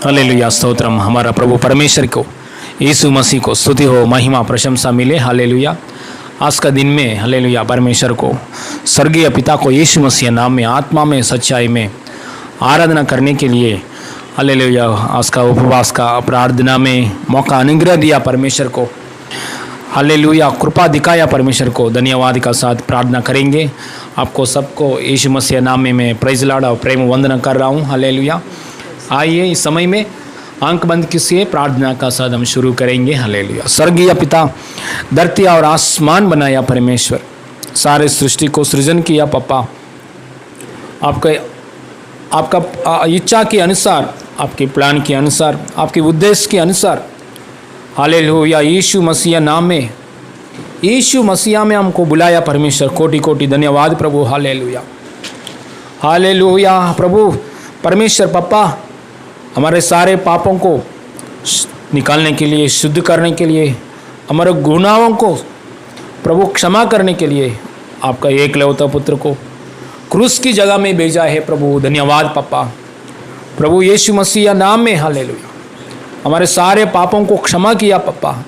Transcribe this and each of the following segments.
Hallelujah stotram. हमारा प्रभु परमेश्वर को, यीशु मसीह को स्तुति हो, महिमा प्रशंसा मिले। हालेलुया। आज का दिन में हालेलुया परमेश्वर को, स्वर्गीय पिता को यीशु मसीह नाम में, आत्मा में, सच्चाई में आराधना करने के लिए हालेलुया आज का उपवास का प्रार्थना में मौका अनुग्रह दिया परमेश्वर को। हालेलुया कृपा दिखाया परमेश्वर को। धन्यवाद का साथ प्रार्थना करेंगे। आपको सबको यीशु मसीह नाम में मैं प्रेज लॉर्ड और प्रेम वंदना कर रहा हूँ। हालेलुया। आइए इस समय में आंख बंद किसी प्रार्थना का साथ हम शुरू करेंगे। हालेलुया। स्वर्गीय पिता, धरती और आसमान बनाया परमेश्वर, सारे सृष्टि को सृजन किया पप्पा, आपका इच्छा के अनुसार, आपके प्लान के अनुसार, आपके उद्देश्य के अनुसार। हालेलुया। यीशु मसीह नाम में, यीशु मसीह में हमको बुलाया परमेश्वर। कोटि कोटि धन्यवाद प्रभु। हालेलुया। हालेलुया प्रभु परमेश्वर पप्पा, हमारे सारे पापों को निकालने के लिए, शुद्ध करने के लिए, हमारे गुनाहों को प्रभु क्षमा करने के लिए आपका एकलौता पुत्र को क्रूस की जगह में भेजा है प्रभु। धन्यवाद पप्पा। प्रभु यीशु मसीह नाम में हालेलुया हमारे सारे पापों को क्षमा किया पप्पा,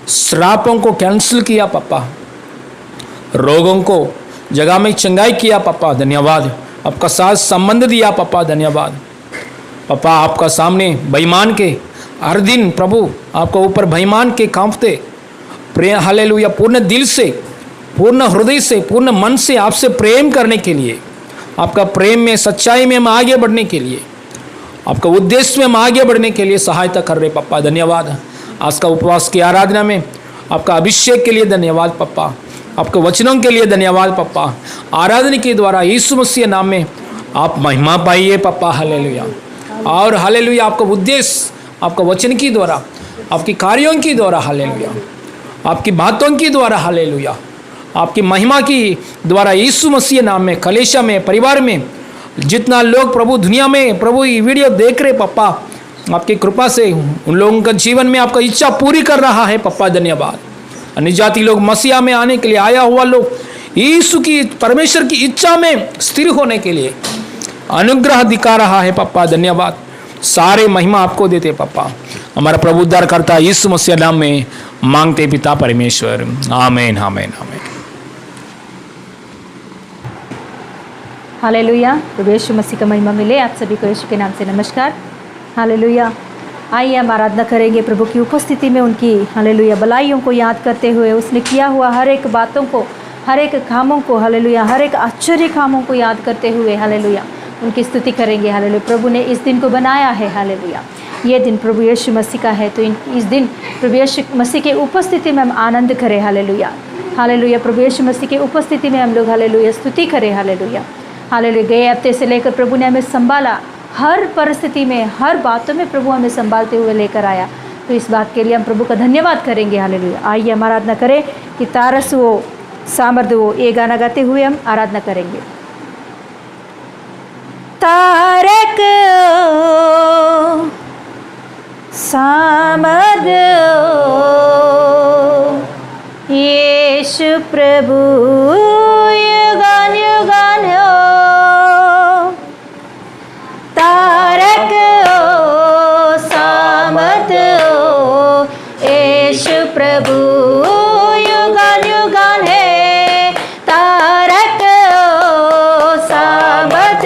श्रापों को कैंसिल किया पप्पा, रोगों को जगह में चंगाई किया पप्पा। धन्यवाद। आपका साथ संबंध दिया पप्पा। धन्यवाद पप्पा। आपका सामने बेईमान के हर दिन प्रभु आपका ऊपर बेईमान के कांपते प्रेम, हालेलुया पूर्ण दिल से, पूर्ण हृदय से, पूर्ण मन से आपसे प्रेम करने के लिए, आपका प्रेम में, सच्चाई में हम आगे बढ़ने के लिए, आपका उद्देश्य में हम आगे बढ़ने के लिए सहायता कर रहे पप्पा। धन्यवाद। आज का उपवास की आराधना में आपका अभिषेक के लिए धन्यवाद पप्पा, आपके वचनों के लिए धन्यवाद पप्पा। आराधना के द्वारा यीशु मसीह नाम में आप महिमा पाइए पप्पा। हालेलुया। और हालेलुया आपका उद्देश्य आपका वचन की द्वारा, आपकी कार्यों की द्वारा, हालेलुया आपकी बातों की द्वारा, हालेलुया आपकी महिमा की द्वारा यीशु मसीह नाम में, कलीसिया में, परिवार में जितना लोग प्रभु दुनिया में प्रभु ये वीडियो देख रहे पप्पा, आपकी कृपा से उन लोगों का जीवन में आपका इच्छा पूरी कर रहा है पप्पा। धन्यवाद। अन्य जाति लोग मसीहा में आने के लिए, आया हुआ लोग यीशु की, परमेश्वर की इच्छा में स्थिर होने के लिए अनुग्रह दिखा रहा है पप्पा। धन्यवाद। सारे महिमा आपको देते पप्पा। हमारा प्रभु उद्धार करता यीशु मसीह नाम में मांगते पिता परमेश्वर। आमीन आमीन आमीन। हालेलुया। प्रभु यीशु मसीह का महिमा मिले। आप सभी को यीशु के नाम से नमस्कार। हालेलुया। आइए हम आराधना करेंगे प्रभु की उपस्थिति में, उनकी हालेलुया भलाइयों को याद करते हुए, उसने किया हुआ हर एक बातों को, हर एक कामों को, हालेलुया हर एक आश्चर्य कामों को याद करते हुए हालेलुया उनकी स्तुति करेंगे। हालेलुया। प्रभु ने इस दिन को बनाया है। हालेलुया। ये दिन प्रभु यीशु मसीह का है, तो इस दिन प्रभु यीशु मसीह के उपस्थिति में हम आनंद करें। हालेलुया। हालेलुया। प्रभु यीशु मसीह की उपस्थिति में हम लोग हालेलुया स्तुति करें। हालेलुया। हालेलुया। गए हफ्ते से लेकर प्रभु ने हमें संभाला, हर परिस्थिति में, हर बातों में प्रभु हमें संभालते हुए लेकर आया, तो इस बात के लिए हम प्रभु का धन्यवाद करेंगे। हालेलुया। आइए हम आराधना करें कि तारस वो सामर्थ वो, ये गाना गाते हुए हम आराधना करेंगे। तारक सामर्थ यीशु प्रभु युगान युगान हो। तारक सामर्थ यीशु प्रभु युगान युगान है। तारक सामर्थ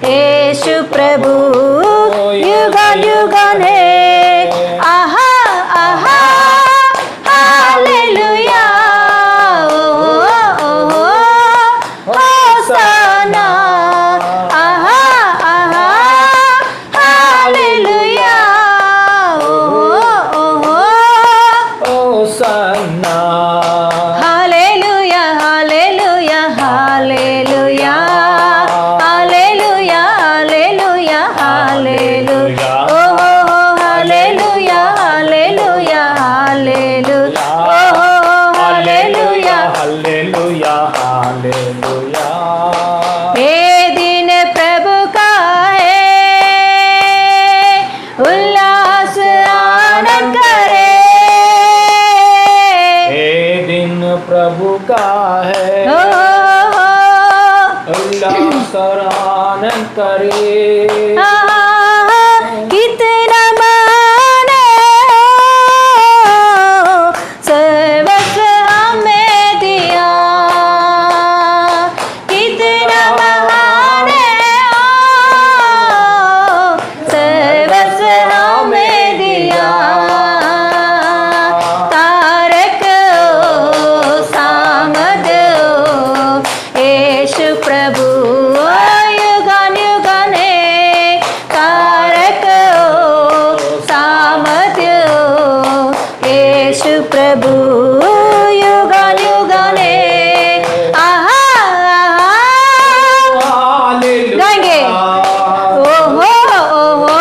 यीशु प्रभु युगान युगान है। आहा आहा हालेलुया। होसाना। आहा आहा हालेलुया। होसाना। हालेलुया हालेलुया हालेलुया हालेलुया हालेलुया हालेलुया। ओहो हालेलुया हालेलुया हालेलुया। ओहो हालेलुया हालेलुया हालेलुया। ये दिन प्रभु का है, उल्लास आनंद करे। ये दिन प्रभु का है, उल्लास और आनंद करे। प्रभु युगान युगाने आहा आहा हालेलुया गाएंगे ओहो ओहो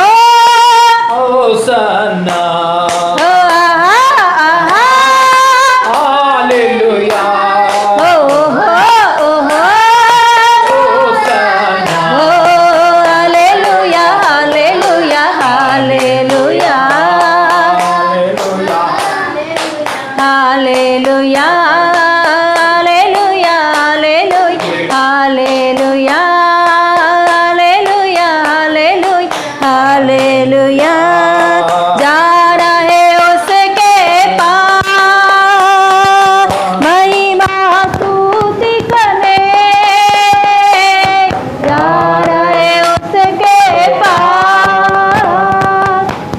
होसन्ना ओ आहा आहा हालेलुया ओहो ओहो होसन्ना ओ हालेलुया हालेलुया हालेलुया हालेलुया हालेलुया हालेलुया हालेलुया हालेलुया हालेलुया हालेलुया जा रहे उसके पास महिमा स्तुति करने जा रहे उसके पास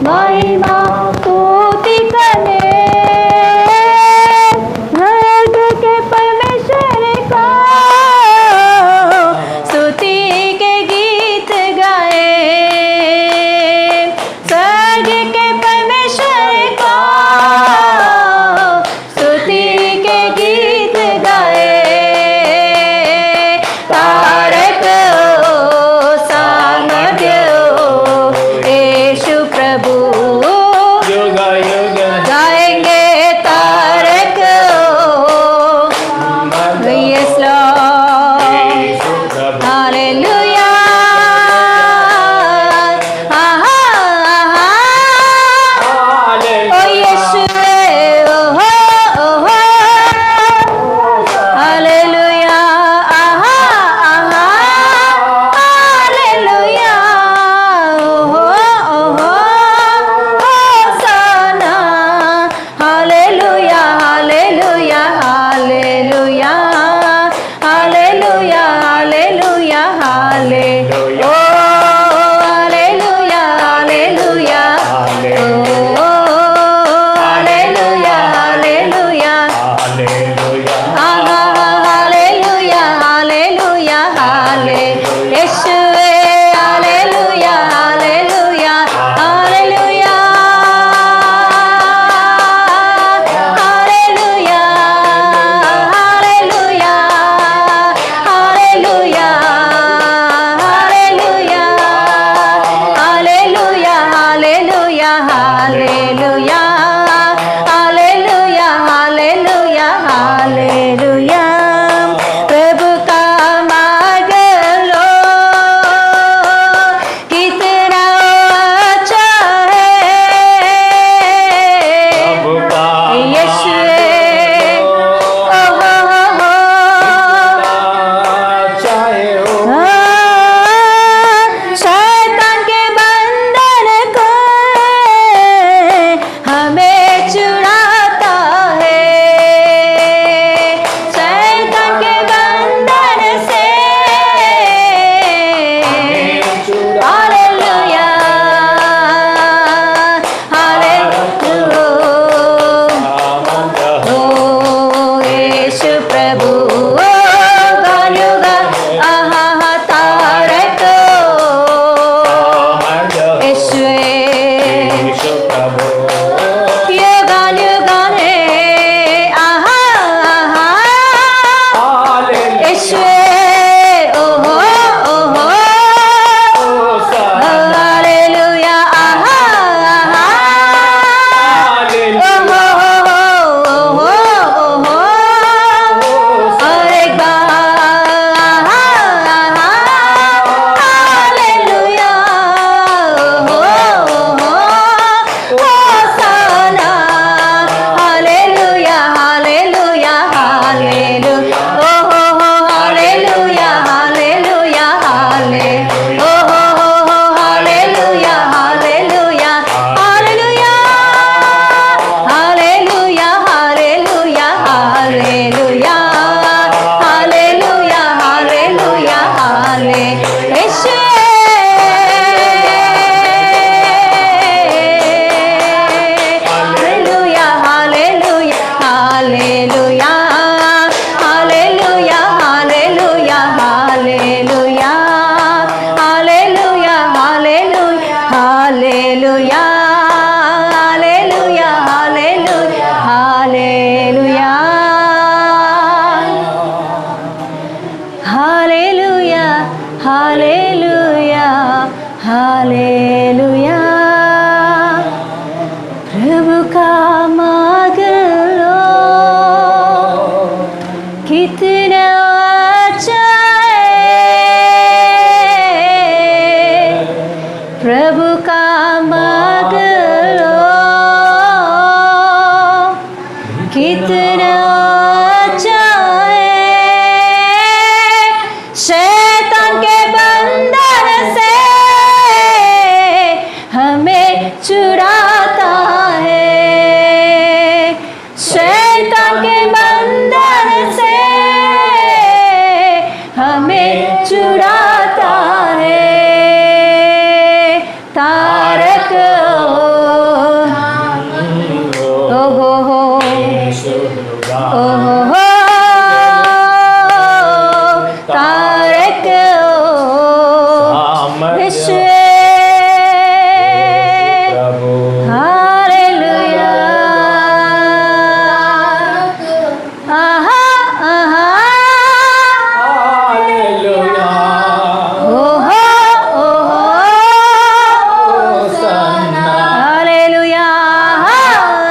महिमा स्तुति करने हर कितना अच्छा है, शैतान के बंधन से हमें छुड़ाता है, शैतान के बंधन से हमें छुड़ाता है। तारक ओ हो तारक विश्व हालेलुया आहा आहा हालेलुया हालेलुया हालेलुया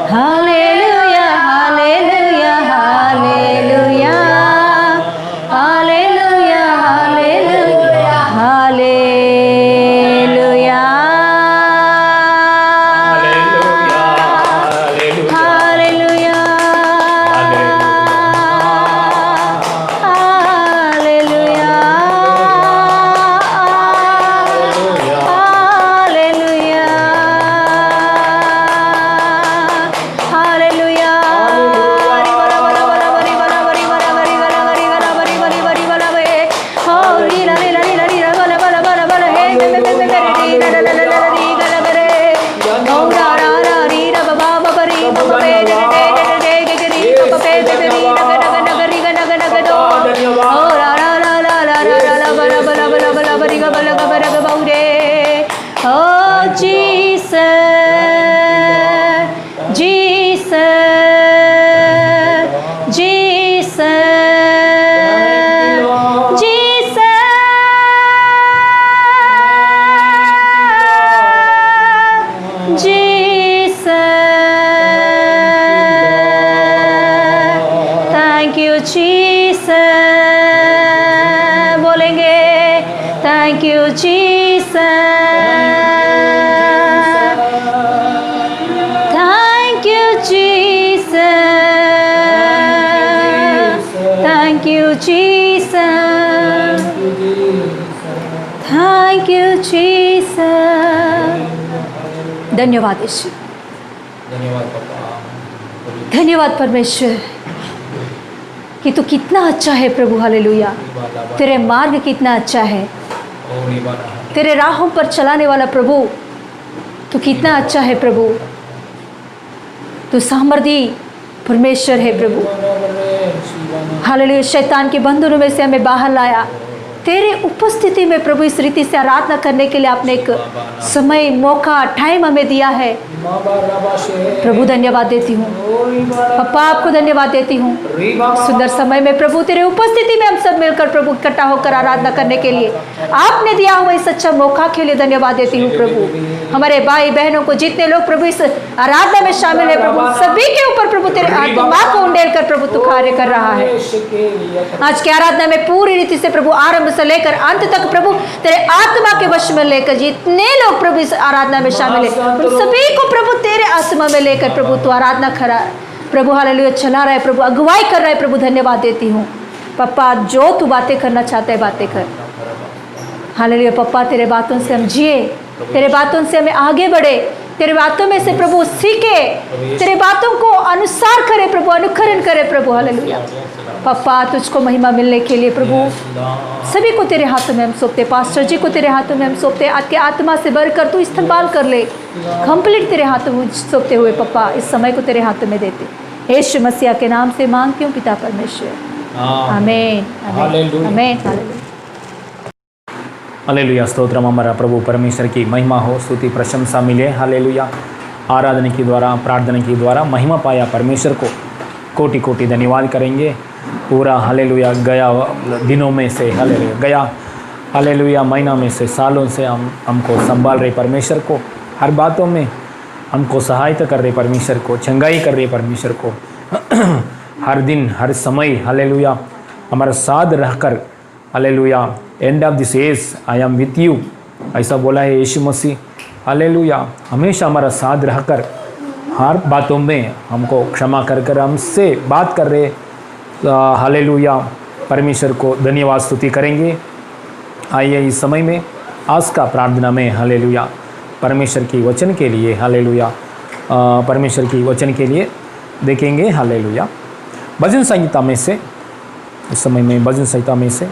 हालेलुया हालेलुया हालेलुया हालेलुया हालेलुया हालेलुया hallelujah Oh Jesus, Jesus, Jesus, Jesus, Jesus. Thank you Jesus. बोलेंगे Thank you Jesus. Thank you Jesus. Thank you Jesus. Thank you Jesus. धन्यवाद यीशु, धन्यवाद परमेश्वर कि तू कितना अच्छा है प्रभु। हालेलुया, तेरे मार्ग कितना अच्छा है, तेरे राहों पर चलाने वाला प्रभु तू कितना अच्छा है प्रभु। तू सामर्थी परमेश्वर है प्रभु। हालेलुया, शैतान के बंधनों में से हमें बाहर लाया। तेरे उपस्थिति में प्रभु इस रीति से आराधना करने के लिए आपने एक समय, मौका, टाइम हमें दिया है प्रभु। धन्यवाद देती हूँ पापा, आपको धन्यवाद देती हूँ सुंदर समय में प्रभु तेरे उपस्थिति में हम सब मिलकर प्रभु इकट्ठा होकर आराधना करने के लिए आपने दिया हुआ इस अच्छा मौका के लिए धन्यवाद देती हूँ प्रभु। हमारे भाई बहनों को, जितने लोग प्रभु इस आराधना में शामिल है प्रभु, सभी के ऊपर प्रभु तेरे आत्मा को उंडेल कर प्रभु तू कार्य कर रहा है। आज की आराधना में पूरी रीति से प्रभु आरंभ से लेकर अंत तक प्रभु तेरे आत्मा के वश में लेकर जितने लोग प्रभु इस आराधना में शामिल है उन सभी को प्रभु तेरे आत्मा में लेकर प्रभु तू आराधना करा प्रभु। हालेलुया, चला रहा है प्रभु, अगुवाई कर रहा है प्रभु। धन्यवाद देती हूँ पप्पा, जो तू बातें करना चाहता है बातें कर। हालेलुया पप्पा, तेरे बातों से हम जिए, तेरे बातों से हमें आगे बढ़े, तेरे बातों में से प्रभु सीखे, तेरे बातों को अनुसार करे प्रभु, अनुकरण करे प्रभु। हालेलुया पप्पा, तुझको महिमा मिलने के लिए प्रभु सभी को तेरे हाथों में हम सौंपते, पास्टर जी को तेरे हाथों में हम सौंपते, आपके आत्मा से भरकर तू इस्तेमाल कर ले, कंप्लीट तेरे हाथों में सौंपते हुए पप्पा इस समय को तेरे हाथों में देते, यीशु मसीह के नाम से मांगती हूँ पिता परमेश्वर, आमीन आमीन आमीन। हालेलुया, स्तोत्रम हमारा प्रभु परमेश्वर की महिमा हो, स्तुति प्रशंसा मिले। हालेलुया, आराधना के द्वारा, प्रार्थना के द्वारा महिमा पाया परमेश्वर को कोटि कोटि धन्यवाद करेंगे। पूरा हालेलुया गया दिनों में से, हालेलुया गया हालेलुया महीना में से, सालों से हमको संभाल रहे परमेश्वर को, हर बातों में हमको सहायता कर रहे परमेश्वर को, चंगाई कर रहे परमेश्वर को हर दिन हर समय हालेलुया हमारा साथ रहकर hallelujah, end of this age I am with you, ऐसा बोला है यीशु मसीह। हालेलुया, हमेशा हमारा साथ रहकर हर बातों में हमको क्षमा कर कर हमसे बात कर रहे। हालेलुया, परमेश्वर को धन्यवाद स्तुति करेंगे। आइए इस समय में आज का प्रार्थना में हालेलुया परमेश्वर की वचन के लिए, हालेलुया परमेश्वर की वचन के लिए देखेंगे। हालेलुया, भजन संहिता में से इस समय में भजन संहिता में से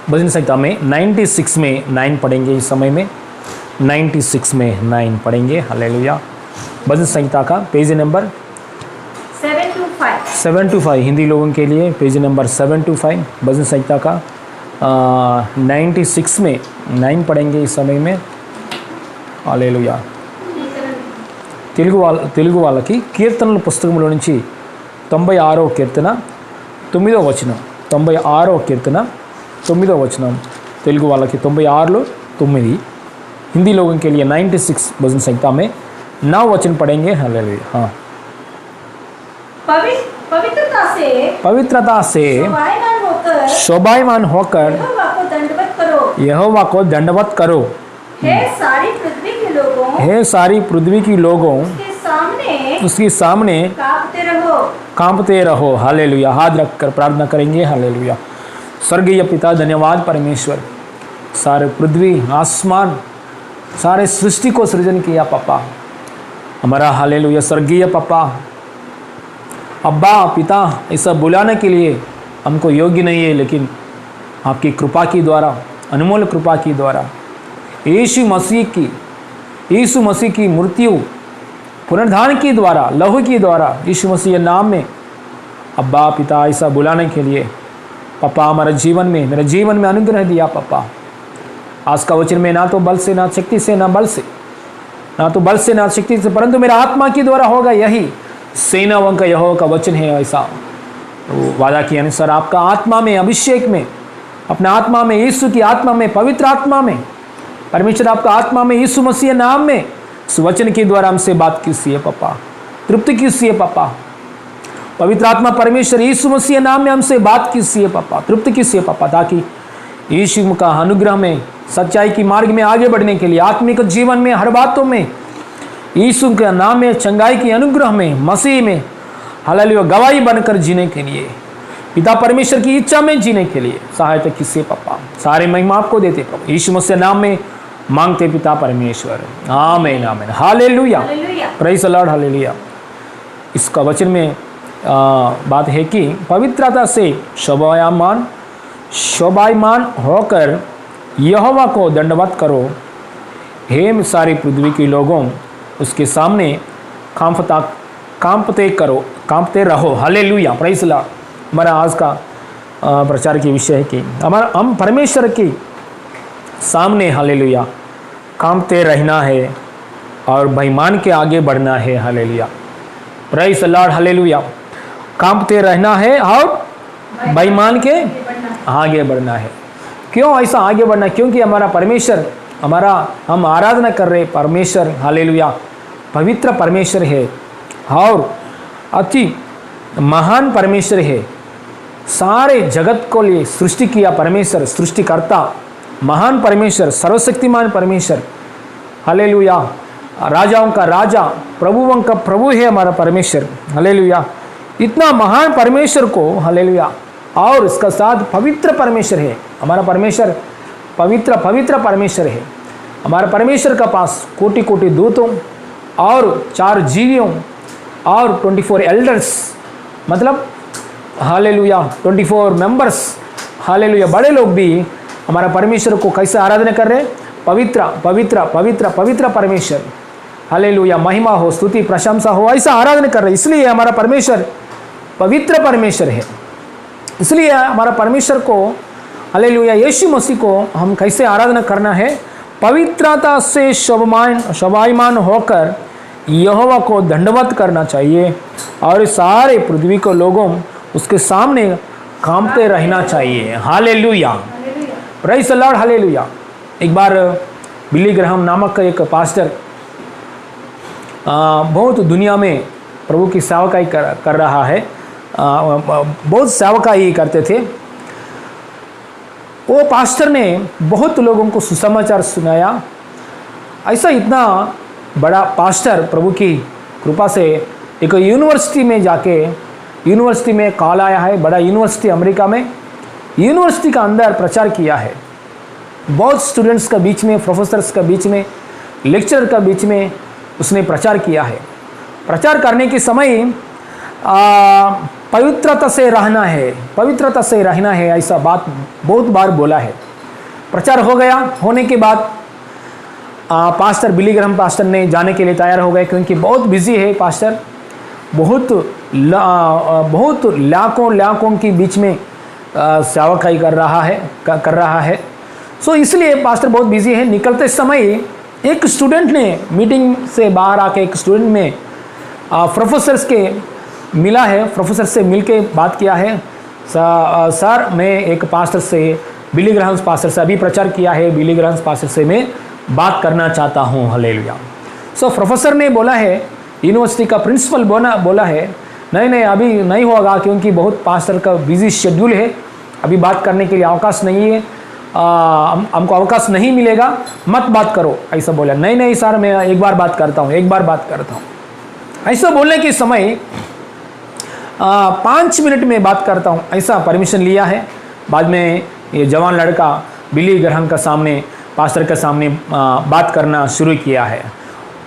भजन संहिता में 96 में 9 पढ़ेंगे। इस समय में 96 में 9 पढ़ेंगे। हालेलुया, भजन संहिता का पेज नंबर 725 हिंदी लोगों के लिए पेज नंबर 725 भजन संहिता का 96 में 9 पढ़ेंगे इस समय में। हालेलुया, తెలుగు వాళ్ళకి కీర్తనల పుస్తకంలో నుంచి 96వ కీర్తన 9వ వచనం, 96వ కీర్తన 9వ వచనం తెలుగు వాళ్ళకి 96లో 9, हिंदी लोगों के लिए 96 भजन संहिता में 9 वचन पढ़ेंगे। हालेलुया। हाँ, पवित्रता से शोभायमान होकर यहोवा को दंडवत करो। हे सारी पृथ्वी के लोगों, हे सारी पृथ्वी की लोगों उसके सामने कांपते रहो। हालेलुया, हाथ रखकर प्रार्थना करेंगे। हालेलुया, स्वर्गीय पिता धन्यवाद परमेश्वर, सारे पृथ्वी आसमान सारे सृष्टि को सृजन किया पापा हमारा। हालेलुया, स्वर्गीय पापा अब्बा पिता, ऐसा बुलाने के लिए हमको योग्य नहीं है, लेकिन आपकी कृपा की द्वारा, अनमोल कृपा की द्वारा, यीशु मसीह की मृत्यु पुनरुत्थान की द्वारा, लहू की द्वारा, यीशु मसीह नाम में अब्बा पिता ऐसा बुलाने के लिए पापा हमारे जीवन में, मेरे जीवन में अनुग्रह दिया पापा। आज का वचन में ना तो बल से, ना शक्ति से, ना बल से, ना तो बल से, ना शक्ति से, परंतु मेरा आत्मा की द्वारा होगा। यही सेनाओं का यहोवा का वचन है। ऐसा तो वादा के अनुसार आपका आत्मा में, अभिषेक में, अपना आत्मा में, यीशु की आत्मा में, पवित्र आत्मा में, परमेश्वर आपका आत्मा में यीशु मसीह नाम में इस वचन के द्वारा हमसे बात कीजिए पापा, तृप्ति कीजिए पापा। पवित्र आत्मा परमेश्वर यीशु मसीह नाम में हमसे बात कीजिए पापा, तृप्ति कीजिए पापा, ताकि यीशु का अनुग्रह में, सच्चाई की मार्ग में आगे बढ़ने के लिए, आत्मिक जीवन में, हर बातों में यीशु के नाम में, चंगाई के अनुग्रह में, मसीह में हालेलुया गवाही बनकर जीने के लिए, पिता परमेश्वर की इच्छा में जीने के लिए सहायता कीजिए पापा। सारे महिमा आपको देते पापा, यीशु मसीह नाम में मांगते पिता परमेश्वर, आमीन आमीन। Hallelujah, praise the Lord. Hallelujah, इसका वचन में बात है कि पवित्रता से शोभायमान होकर यहोवा को दंडवत करो। हे सारी पृथ्वी के लोगों उसके सामने कांपते रहो। Hallelujah, praise the Lord. हमारा आज का प्रचार की विषय है कि हम परमेश्वर के सामने हालेलुया कांपते रहना है और बेईमान के आगे बढ़ना है। Hallelujah, praise the Lord. Hallelujah, कांपते रहना है और बेईमान के आगे बढ़ना है। क्यों ऐसा आगे बढ़ना? क्योंकि हमारा परमेश्वर, हम आराधना कर रहे परमेश्वर हालेलुया पवित्र परमेश्वर है और अति महान परमेश्वर है। सारे जगत को लिए सृष्टि किया परमेश्वर, सृष्टिकर्ता, महान परमेश्वर, सर्वशक्तिमान परमेश्वर हालेलुया, राजाओं का राजा, प्रभुओं का प्रभु है हमारा परमेश्वर। हालेलुया, इतना महान परमेश्वर को हालेलुया, और इसका साथ पवित्र परमेश्वर है हमारा परमेश्वर, पवित्र परमेश्वर है हमारा परमेश्वर का पास कोटि कोटि दूतों और 4 जीवियों और 24 एल्डर्स, मतलब हालेलुया 24 मेंबर्स हालेलुया, बड़े लोग भी हमारा परमेश्वर को कैसे आराधना कर रहे हैं? पवित्र पवित्र पवित्र पवित्र परमेश्वर हालेलुया, महिमा हो, स्तुति प्रशंसा हो, ऐसा आराधना कर रहे हैं। इसलिए हमारा परमेश्वर पवित्र परमेश्वर है। इसलिए हमारा परमेश्वर को हालेलुया यीशु मसीह को हम कैसे आराधना करना है? पवित्रता से शोभायमान होकर यहोवा को दंडवत करना चाहिए और सारे पृथ्वी को लोगों उसके सामने कांपते रहना चाहिए। Hallelujah, praise the Lord. Hallelujah. एक बार बिली ग्राहम नामक एक पास्टर बहुत दुनिया में प्रभु की सेवकाई कर रहा है, बहुत सेवकाई करते थे। वो पास्टर ने बहुत लोगों को सुसमाचार सुनाया। ऐसा इतना बड़ा पास्टर प्रभु की कृपा से एक यूनिवर्सिटी में जाके, यूनिवर्सिटी में कॉल आया है, बड़ा यूनिवर्सिटी अमेरिका में, यूनिवर्सिटी का अंदर प्रचार किया है। बहुत स्टूडेंट्स का बीच में, प्रोफेसर्स का बीच में, लेक्चरर का बीच में उसने प्रचार किया है। प्रचार करने के समय पवित्रता से रहना है, पवित्रता से रहना है, ऐसा बात बहुत बार बोला है। प्रचार हो गया, होने के बाद पास्टर बिली ग्रहम पास्टर ने जाने के लिए तैयार हो गए, क्योंकि बहुत बिजी है पास्टर, बहुत लाखों के बीच में सेवकाई कर रहा है। सो इसलिए पास्टर बहुत बिजी है। निकलते समय एक स्टूडेंट ने मीटिंग से बाहर आके, एक स्टूडेंट में प्रोफेसर्स के मिला है, प्रोफेसर से मिलके बात किया है, सर मैं एक पास्टर से, बिली ग्रहम पास्टर से अभी प्रचार किया है, बिली ग्रहम पास्टर से मैं बात करना चाहता हूँ। हालेलुया। सो प्रोफेसर ने बोला है, यूनिवर्सिटी का प्रिंसिपल बोला है, नहीं अभी नहीं होगा, क्योंकि बहुत पास्टर का बिजी शेड्यूल है, अभी बात करने के लिए अवकाश नहीं है, हमको अवकाश नहीं मिलेगा, मत बात करो, ऐसा बोला। नहीं सर मैं एक बार बात करता हूँ। ऐसा बोलने के समय 5 मिनट में बात करता हूँ, ऐसा परमिशन लिया है। बाद में ये जवान लड़का बिली ग्रहम का सामने, पास्टर के सामने बात करना शुरू किया है।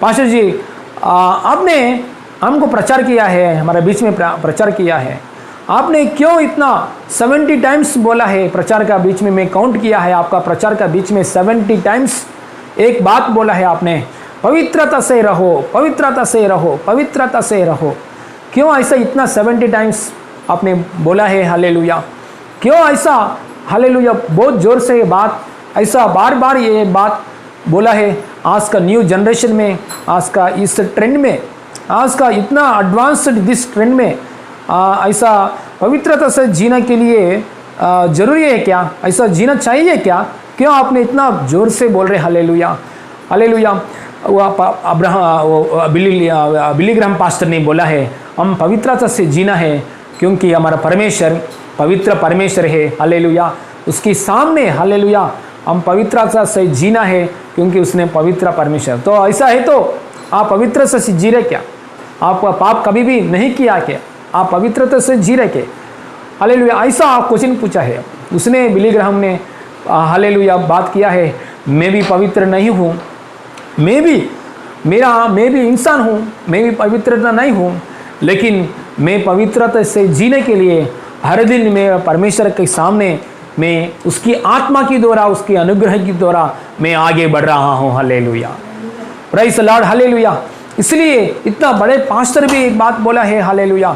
पास्टर जी, आपने हमको प्रचार किया है, हमारे बीच में प्रचार किया है, आपने क्यों इतना 70 टाइम्स बोला है प्रचार का बीच में, मैं काउंट किया है आपका प्रचार का बीच में 70 टाइम्स एक बात बोला है आपने, पवित्रता से रहो, पवित्रता से रहो, पवित्रता से रहो। क्यों ऐसा इतना 70 टाइम्स आपने बोला है? हालेलुया। क्यों ऐसा? हालेलुया। बहुत जोर से ये बात, ऐसा बार बार ये बात बोला है। आज का न्यू जनरेशन में, आज का इस ट्रेंड में, आज का इतना एडवांस्ड दिस ट्रेंड में ऐसा पवित्रता से जीने के लिए ज़रूरी है क्या? ऐसा जीना चाहिए क्या? क्यों आपने इतना जोर से बोल रहे? Hallelujah, hallelujah. वो बिली ग्रहम पास्टर ने बोला है, हम पवित्रता से जीना है क्योंकि हमारा परमेश्वर पवित्र परमेश्वर है। हालेलुया। उसके सामने हालेलुया हम पवित्रता से जीना है क्योंकि उसने पवित्र परमेश्वर। तो ऐसा है तो आप पवित्र से जी रहे क्या? आपका पाप कभी भी नहीं किया क्या? आप पवित्रता से जी रहे क्या? हालेलुया। ऐसा क्वेश्चन पूछा है उसने, बिली ग्रहम ने हालेलुया बात किया है, मैं भी पवित्र नहीं हूँ, मैं भी इंसान हूँ, मैं भी पवित्रता नहीं हूँ, लेकिन मैं पवित्रता से जीने के लिए हर दिन मैं परमेश्वर के सामने मैं उसकी आत्मा की द्वारा, उसके अनुग्रह की द्वारा मैं आगे बढ़ रहा हूँ। Hallelujah, praise the Lord, hallelujah. इसलिए इतना बड़े पास्टर भी एक बात बोला है, हालेलुया,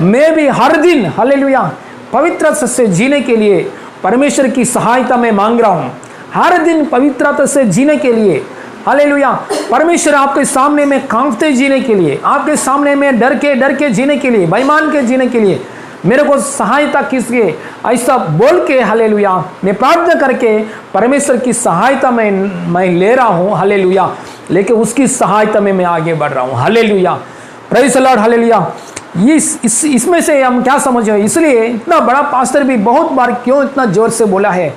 मैं भी हर दिन हालेलुया पवित्रता से जीने के लिए परमेश्वर की सहायता में मांग रहा हूँ। हर दिन पवित्रता से जीने के लिए हालेलुया परमेश्वर आपके सामने में कांपते जीने के लिए, आपके सामने में डर के जीने के लिए, बेईमान के जीने के लिए मेरे को सहायता कीजिए, ऐसा बोल के हालेलुया मैं प्रार्थना करके परमेश्वर की सहायता में मैं ले रहा हूँ। हालेलुया, लेकिन उसकी सहायता में मैं आगे बढ़ रहा हूँ। Hallelujah, praise the Lord, hallelujah. इसमें से हम क्या समझ रहे हैं? इसलिए इतना बड़ा पास्टर भी बहुत बार क्यों इतना जोर से बोला है?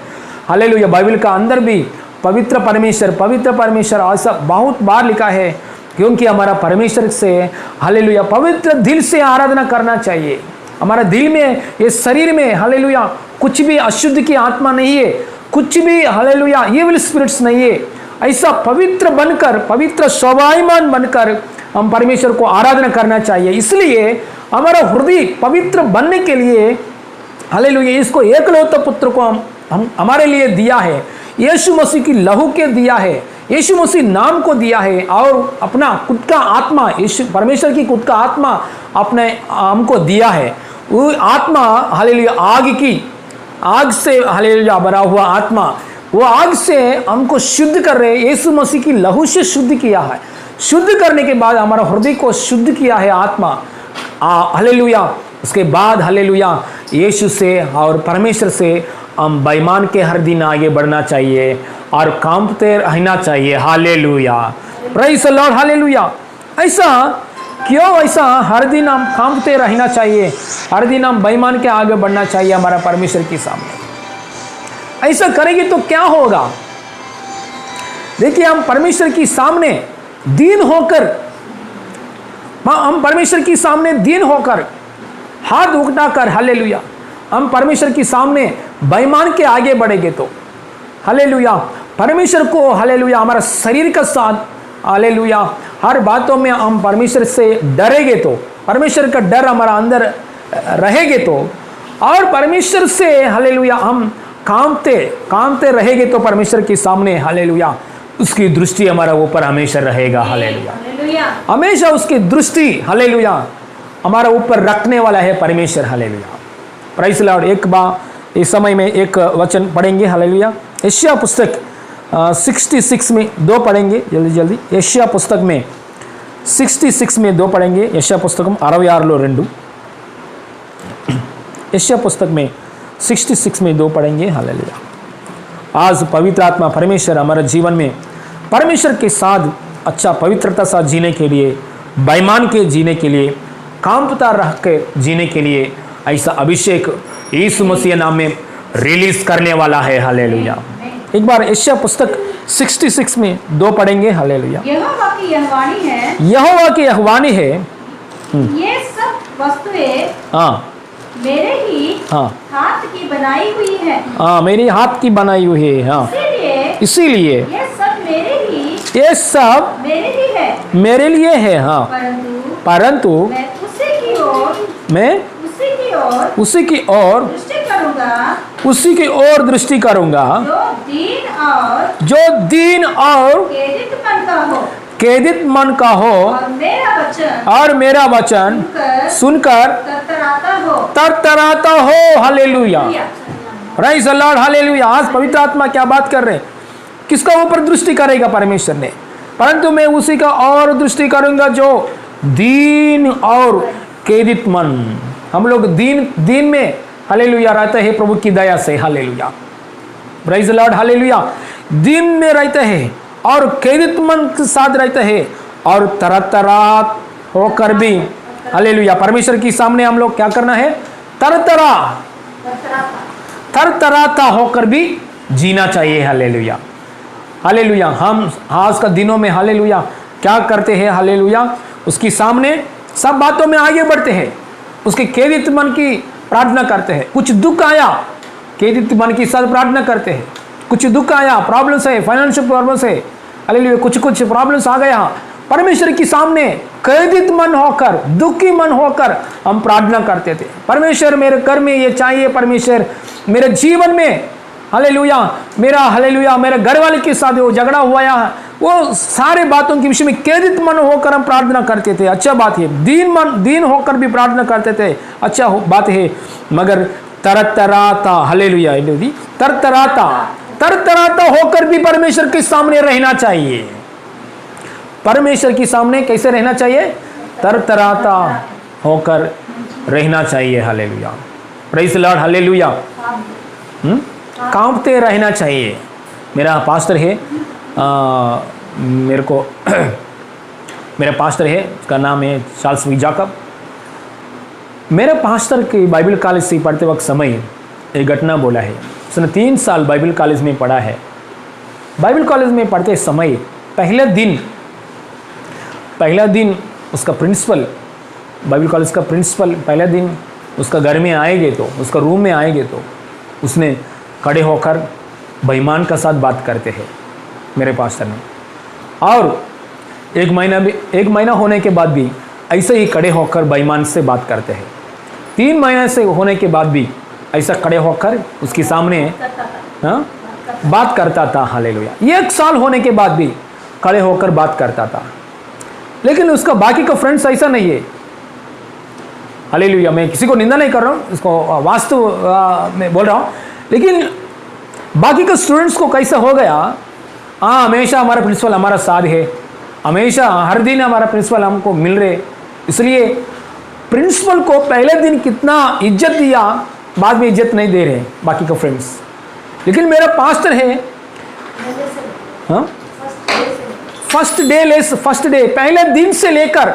हालेलुया। बाइबल का अंदर भी पवित्र परमेश्वर ऐसा बहुत बार लिखा है, क्योंकि हमारा परमेश्वर से हालेलुया पवित्र दिल से आराधना करना चाहिए। हमारा दिल में, ये शरीर में हालेलुया कुछ भी अशुद्ध की आत्मा नहीं है, कुछ भी हालेलुया इविल स्पिरिट्स नहीं है। ऐसा पवित्र बनकर, पवित्र स्वाभिमान बनकर हम परमेश्वर को आराधना करना चाहिए। इसलिए हमारा हृदय पवित्र बनने के लिए हालेलुया इसको एकलौता पुत्र को हम हमारे लिए दिया है, यीशु मसीह की लहू के दिया है, यीशु मसीह नाम को दिया है, और अपना खुद का आत्मा, यीशु परमेश्वर की खुद का आत्मा अपने हमको दिया है। वो आत्मा हालेलुया आग से हालेलुया भरा हुआ आत्मा, वो आग से हमको शुद्ध कर रहे, यीशु मसीह की लहू से शुद्ध किया है। शुद्ध करने के बाद हमारा हृदय को शुद्ध किया है आत्मा, हालेलुया। उसके बाद हालेलुया यीशु से और परमेश्वर से हम बेईमान के हर दिन आगे बढ़ना चाहिए और कांपते रहना चाहिए। Hallelujah, praise the Lord, hallelujah. ऐसा क्यों? ऐसा हर दिन हम कांपते रहना चाहिए, हर दिन हम बेईमान के आगे बढ़ना चाहिए हमारा परमेश्वर के सामने। ऐसा करेंगे तो क्या होगा? देखिए, हम परमेश्वर के सामने दीन होकर, हम परमेश्वर के सामने दीन होकर हाथ उठाकर, हालेलुया, हम परमेश्वर के सामने बेईमान के आगे बढ़ेंगे तो हालेलुया, परमेश्वर को हालेलुया हमारा शरीर का साथ, हालेलुया, हर बातों में हम परमेश्वर से डरेंगे तो, परमेश्वर का डर हमारा अंदर रहेंगे तो, और परमेश्वर से हालेलुया हम कामते रहेंगे तो परमेश्वर के सामने हालेलुया उसकी दृष्टि हमारा ऊपर हमेशा रहेगा। हालेलुया, हमेशा उसकी दृष्टि हालेलुया हमारा ऊपर रखने वाला है परमेश्वर। Hallelujah, praise the Lord. एक बार इस समय में एक वचन पढ़ेंगे, हालेलुया, यशाया पुस्तक 66 में 2 पढ़ेंगे, जल्दी। यशाया पुस्तक में 66 में 2 पढ़ेंगे। यशाया पुस्तकం 66:2, यशाया पुस्तक में 66 में 2 पढ़ेंगे। हालेलुया। आज पवित्र आत्मा परमेश्वर हमारे जीवन में परमेश्वर के साथ अच्छा पवित्रता साथ जीने के लिए, बेईमान के जीने के लिए, कांपता रह के जीने के लिए ऐसा अभिषेक यीशु मसीह नाम में रिलीज करने वाला है। हालेलुया। एक बार यशाया पुस्तक 66 में 2 पढ़ेंगे। हालेलुया। यहोवा की यह वाणी है, यहोवा की यह वाणी है, ये सब वस्तुएं हाँ मेरे हाथ की बनाई हुई है। हाँ, मेरी हाथ की बनाई हुई है। हाँ, इसीलिए ये सब मेरे ही है, मेरे लिए है। हाँ, परंतु मैं उसी की ओर उसी की ओर दृष्टि करूंगा जो दीन और खेदित मन का हो, और मेरा वचन सुनकर तरतराता हो। Hallelujah, praise the Lord. Hallelujah. आज पवित्र आत्मा क्या बात कर रहे हैं? किसका ऊपर दृष्टि करेगा परमेश्वर ने? परंतु मैं उसी का और दृष्टि करूंगा जो दीन और खेदित मन। हम लोग दीन में हालेलुया रहते हैं प्रभु की दया से। Hallelujah, praise the Lord. Hallelujah, दीन में रहते हैं और खेदित मन के साथ रहते हैं, और तरतरात होकर भी हालेलुया परमेश्वर के सामने हम लोग क्या करना है? तरतराता होकर भी जीना चाहिए। Hallelujah, hallelujah. हम आज का दिनों में हालेलुया क्या करते हैं? हालेलुया उसके सामने सब बातों में आगे बढ़ते हैं, उसके खेदित मन की प्रार्थना करते हैं। कुछ दुख आया, खेदित मन की साथ प्रार्थना करते हैं। कुछ दुख आया, प्रॉब्लम्स है, फाइनेंशियल प्रॉब्लम्स है, हालेलुया कुछ प्रॉब्लम्स आ गया, परमेश्वर के सामने खेदित मन होकर, दुखी मन होकर हम प्रार्थना करते थे। परमेश्वर मेरे घर में ये चाहिए, परमेश्वर मेरे जीवन में हालेलुया मेरे घर वाले के साथ वो झगड़ा हुआ या वो सारे बातों के विषय में खेदित मन होकर हम प्रार्थना करते थे। अच्छा बात है, दीन होकर भी प्रार्थना करते थे, अच्छा बात है। मगर तरतराता, हालेलुया, तरतराता होकर भी परमेश्वर के सामने रहना चाहिए। परमेश्वर के सामने कैसे रहना चाहिए? तरतराता होकर रहना चाहिए। Hallelujah, praise the Lord. Hallelujah, कांपते रहना चाहिए। मेरा पास्टर है, मेरा पास्टर है, उसका नाम है चार्ल्स वी जैकब। मेरे पास्टर की बाइबल कॉलेज से पढ़ते वक्त समय एक घटना बोला है। उसने 3 साल बाइबल कॉलेज में पढ़ा है। बाइबल कॉलेज में पढ़ते समय पहला दिन उसका प्रिंसिपल, बाइबल कॉलेज का प्रिंसिपल पहला दिन उसका घर में आएंगे तो, उसका रूम में आएंगे तो उसने खड़े होकर बेईमान का साथ बात करते हैं मेरे पास्टर ने। और एक महीना होने के बाद भी ऐसे ही खड़े होकर बेईमान से बात करते हैं। 3 महीने से होने के बाद भी ऐसा खड़े होकर उसके सामने बात करता था। हालेलुया, 1 साल होने के बाद भी खड़े होकर बात करता था। लेकिन उसका बाकी का फ्रेंड्स ऐसा नहीं है। हालेलुया, मैं किसी को निंदा नहीं कर रहा हूँ, इसको वास्तव में बोल रहा हूँ। लेकिन बाकी के स्टूडेंट्स को कैसा हो गया? हमेशा हमारा प्रिंसिपल हमारा साथ है, हमेशा हर दिन हमारा प्रिंसिपल हमको मिल रहे, इसलिए प्रिंसिपल को पहले दिन कितना इज्जत दिया, बाद में इज्जत नहीं दे रहे बाकी के फ्रेंड्स। लेकिन मेरा पास्टर है, फर्स्ट डे पहले दिन से लेकर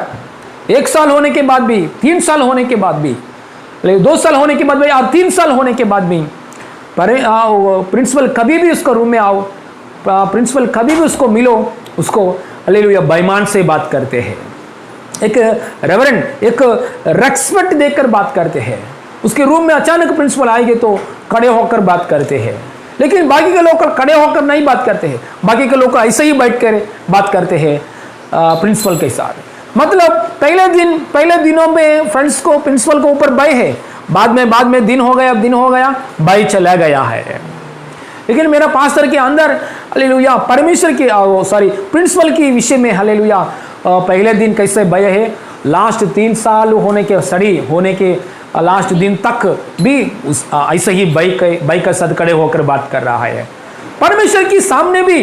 1 साल होने के बाद भी, 3 साल होने के बाद भी, 2 साल होने के बाद भी और 3 साल होने के बाद भी प्रिंसिपल कभी भी उसको रूम में आओ, प्रिंसिपल कभी भी उसको मिलो, उसको हालेलुया बेईमान से बात करते हैं, एक रेवरेंड, एक रेस्पेक्ट देकर बात करते हैं। उसके रूम में अचानक प्रिंसिपल आएंगे तो खड़े होकर बात करते हैं, लेकिन बाकी के लोग खड़े होकर नहीं बात करते हैं, बाकी के लोग ऐसे ही बैठ कर बात करते हैं प्रिंसिपल के साथ। मतलब पहले दिनों में फ्रेंड्स को प्रिंसिपल को ऊपर भय है, बाद में दिन हो गया भय चला गया है। लेकिन मेरा पास्टर के अंदर हालेलुया परमेश्वर की प्रिंसिपल की विषय में हालेलुया पहले दिन कैसे भय है, लास्ट 3 साल होने के स्टडी होने के लास्ट दिन तक भी ऐसे ही भय का साथ खड़े होकर बात कर रहा है। परमेश्वर की सामने भी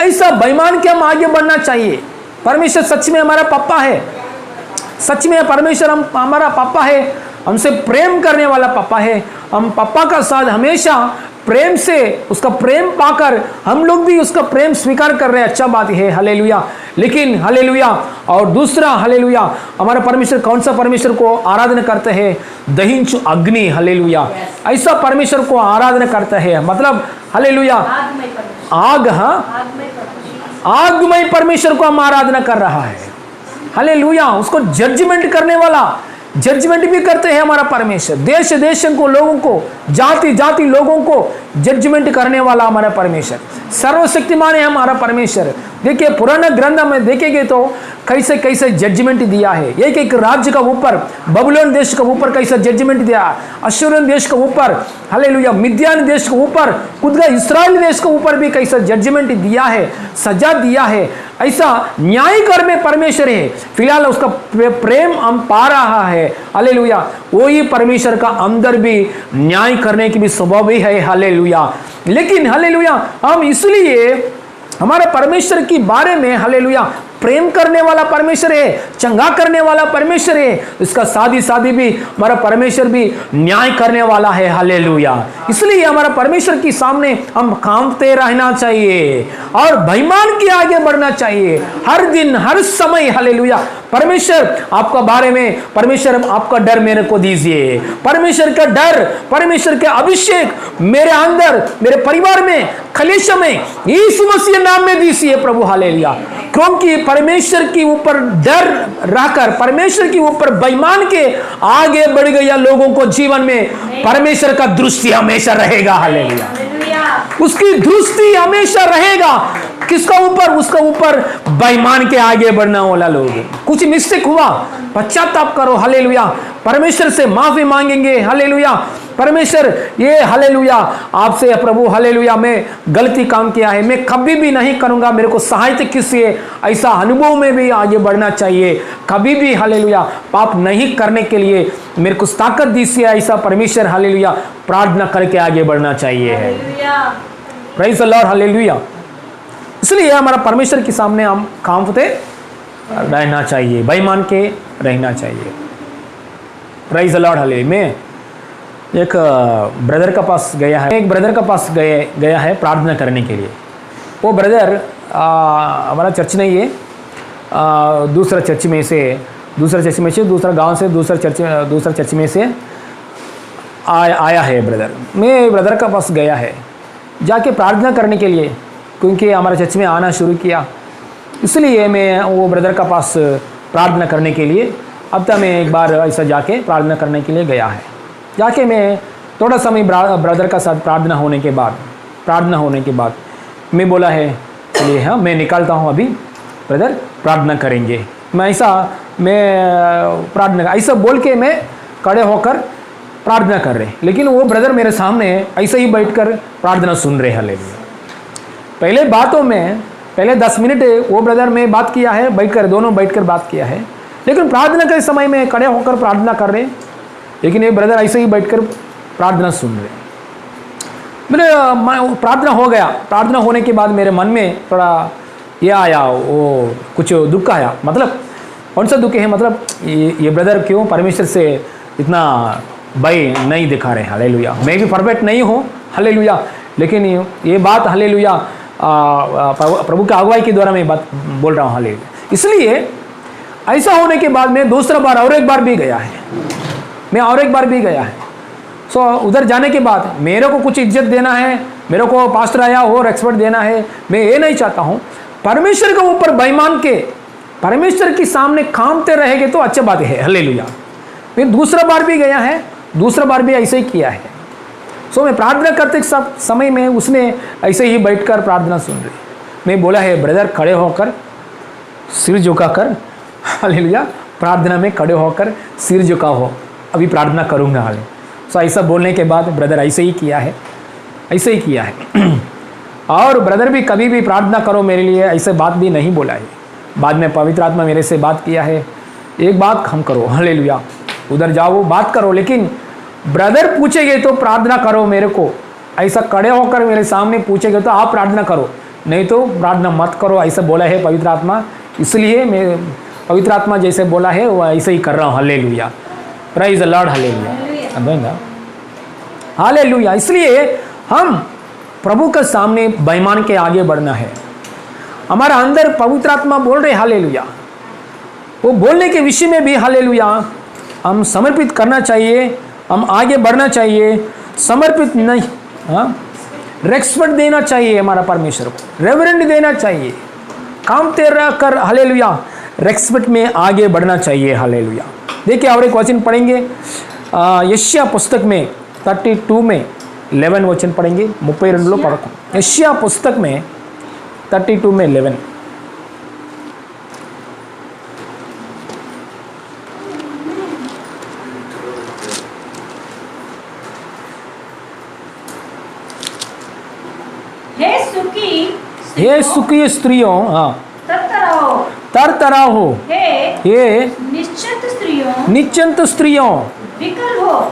ऐसा बेईमान के हम आगे बढ़ना चाहिए। परमेश्वर सच में हमारा पापा है, सच में परमेश्वर हमारा पापा है, हमसे प्रेम करने वाला पापा है। हम पापा का साथ हमेशा प्रेम से, उसका प्रेम पाकर हम लोग भी उसका प्रेम स्वीकार कर रहे हैं, अच्छा बात है हालेलुया। लेकिन हालेलुया और दूसरा हालेलुया हमारा परमेश्वर कौन सा परमेश्वर को आराधना करते हैं, दहिंचु अग्नि हालेलुया, ऐसा परमेश्वर को आराधना करता है। मतलब हालेलुया आगमय परमेश्वर को हम आराधना कर रहा है हालेलुया। उसको जजमेंट करने वाला, जजमेंट भी करते हैं हमारा परमेश्वर, देश को, लोगों को, जाति लोगों को जजमेंट करने वाला हमारा परमेश्वर, सर्वशक्तिमान है हमारा परमेश्वर। देखिए पुराना ग्रंथ में देखेंगे तो कैसे कैसे जजमेंट दिया है, एक राज्य का ऊपर, बबुलोन देश के ऊपर कैसा जजमेंट दिया, अश्शूरियन देश के ऊपर हालेलुया, मिद्यान देश के ऊपर, खुद का इस्राएल देश के ऊपर भी कैसा जजमेंट दिया है, सजा दिया है। ऐसा न्याय कर में परमेश्वर है। फिलहाल उसका प्रेम हम पा रहा है हालेलुया। वही परमेश्वर का अंदर भी न्याय करने की भी स्वभाव ही है हालेलुया। लेकिन हालेलुया हम इसलिए हमारे परमेश्वर की बारे में हालेलुया प्रेम करने वाला परमेश्वर है, चंगा करने वाला परमेश्वर है, इसका साथ ही भी हमारा परमेश्वर भी न्याय करने वाला है हालेलुया। इसलिए हमारा परमेश्वर के सामने हम कांपते रहना चाहिए और बेईमान के आगे बढ़ना चाहिए हर दिन हर समय हालेलुया। परमेश्वर आपका बारे में, परमेश्वर आपका डर मेरे को दीजिए, परमेश्वर का डर, परमेश्वर का अभिषेक मेरे अंदर, मेरे परिवार में, कलीसिया में यीशु मसीह नाम में दीजिए प्रभु हालेलुया। क्योंकि परमेश्वर के ऊपर डर रखकर, परमेश्वर के ऊपर बेईमान के आगे बढ़ गया लोगों को जीवन में परमेश्वर का दृष्टि हमेशा रहेगा हालेलुया। उसकी दृष्टि हमेशा रहेगा किसका ऊपर, उसका ऊपर बेईमान के आगे बढ़ना वाला लोग। कुछ मिस्टेक हुआ पश्चाताप करो हालेलुया, परमेश्वर से माफी मांगेंगे हालेलुया। परमेश्वर ये हालेलुया आपसे प्रभु हालेलुया मैं गलती काम किया है, मैं कभी भी नहीं करूंगा, मेरे को सहायता किससे, ऐसा अनुभव में भी आगे बढ़ना चाहिए। कभी भी हालेलुया पाप नहीं करने के लिए मेरे को ताकत दीजिए, ऐसा परमेश्वर हालेलुया प्रार्थना करके आगे बढ़ना चाहिए है। Praise the Lord hallelujah. इसलिए हमारा परमेश्वर के सामने हम कांपते रहना चाहिए, बेईमान के रहना चाहिए। Praise the Lord hallelujah. मैं एक ब्रदर का पास गया है प्रार्थना करने के लिए। वो ब्रदर हमारा चर्च नहीं है, दूसरा चर्च में से, दूसरा गांव से, दूसरा चर्च में से आया है ब्रदर। मैं ब्रदर का पास गया है जाके प्रार्थना करने के लिए, क्योंकि हमारे चर्च में आना शुरू किया, इसलिए मैं वो ब्रदर का पास प्रार्थना करने के लिए अब तक मैं एक बार ऐसा जाके प्रार्थना करने के लिए गया है। जाके मैं थोड़ा समय ब्रदर का साथ प्रार्थना होने के बाद मैं बोला है चलिए हाँ मैं निकलता हूँ, अभी ब्रदर प्रार्थना करेंगे। मैं प्रार्थना ऐसा बोल के मैं खड़े होकर प्रार्थना कर रहे, लेकिन वो ब्रदर मेरे सामने ऐसे ही बैठकर प्रार्थना सुन रहे हालेलुया। पहले बातों में पहले 10 मिनट वो ब्रदर में बात किया है, दोनों बैठकर बात किया है, लेकिन प्रार्थना के समय में खड़े होकर प्रार्थना कर रहे, लेकिन ये ब्रदर ऐसे ही बैठकर प्रार्थना सुन रहे। मेरे प्रार्थना हो गया, प्रार्थना होने के बाद मेरे मन में थोड़ा ये आया, वो कुछ दुख आया। मतलब कौन सा दुख है, मतलब ये ब्रदर क्यों परमेश्वर से इतना भय नहीं दिखा रहे हालेलुया। मैं भी परफेक्ट नहीं हूँ हालेलुया, लेकिन ये बात हालेलुया प्रभु की अगुवाई के द्वारा मैं बात बोल रहा हूँ। हालेलुया। इसलिए ऐसा होने के बाद मैं दूसरा बार और एक बार भी गया है, मैं और एक बार भी गया है। सो उधर जाने के बाद मेरे को कुछ इज्जत देना है, मेरे को पास्टर आया और एक्सपर्ट देना है, मैं ये नहीं चाहता हूँ। परमेश्वर के ऊपर बेईमान के परमेश्वर के सामने कामते रहेंगे तो अच्छी बात है। हालेलुया। मैं दूसरा बार भी गया है, दूसरा बार भी ऐसे ही किया है। सो मैं प्रार्थना करते सब समय में उसने ऐसे ही बैठकर प्रार्थना सुन रही। मैं बोला है ब्रदर खड़े होकर सिर झुकाकर, हालेलुया, प्रार्थना में खड़े होकर सिर झुका हो, अभी प्रार्थना करूँगा। हाले सो ऐसा बोलने के बाद ब्रदर ऐसे ही किया है, ऐसे ही किया है। और ब्रदर भी कभी भी प्रार्थना करो मेरे लिए ऐसे बात भी नहीं बोला है। बाद में पवित्र आत्मा मेरे से बात किया है, एक बात हम करो, हालेलुया, उधर जाओ बात करो, लेकिन ब्रदर पूछेंगे तो प्रार्थना करो। मेरे को ऐसा खड़े होकर मेरे सामने पूछेंगे तो आप प्रार्थना करो, नहीं तो प्रार्थना मत करो, ऐसा बोला है पवित्र आत्मा। इसलिए मैं पवित्र आत्मा जैसे बोला है वो ऐसे ही कर रहा हूँ। Hallelujah, praise the Lord, hallelujah, hallelujah. इसलिए हम प्रभु के सामने बेईमान के आगे बढ़ना है। हमारा अंदर पवित्र आत्मा बोल रहे हालेलुया, वो बोलने के विषय में भी हालेलुया हम समर्पित करना चाहिए, हम आगे बढ़ना चाहिए, समर्पित नहीं, हाँ, रेस्पेक्ट देना चाहिए हमारा परमेश्वर को, रेवरेंड देना चाहिए, काम तेरा कर, हालेलुया, रेस्पेक्ट में आगे बढ़ना चाहिए। हालेलुया। देखिए और एक वचन पढ़ेंगे, यशाया पुस्तक में 32 में 11 वचन पढ़ेंगे, 32 पढ़ो। यशाया पुस्तक में 32 में 11। हे सुखी स्त्रियों, हाँ, तरतरा हो, हे निश्चिंत स्त्रियों,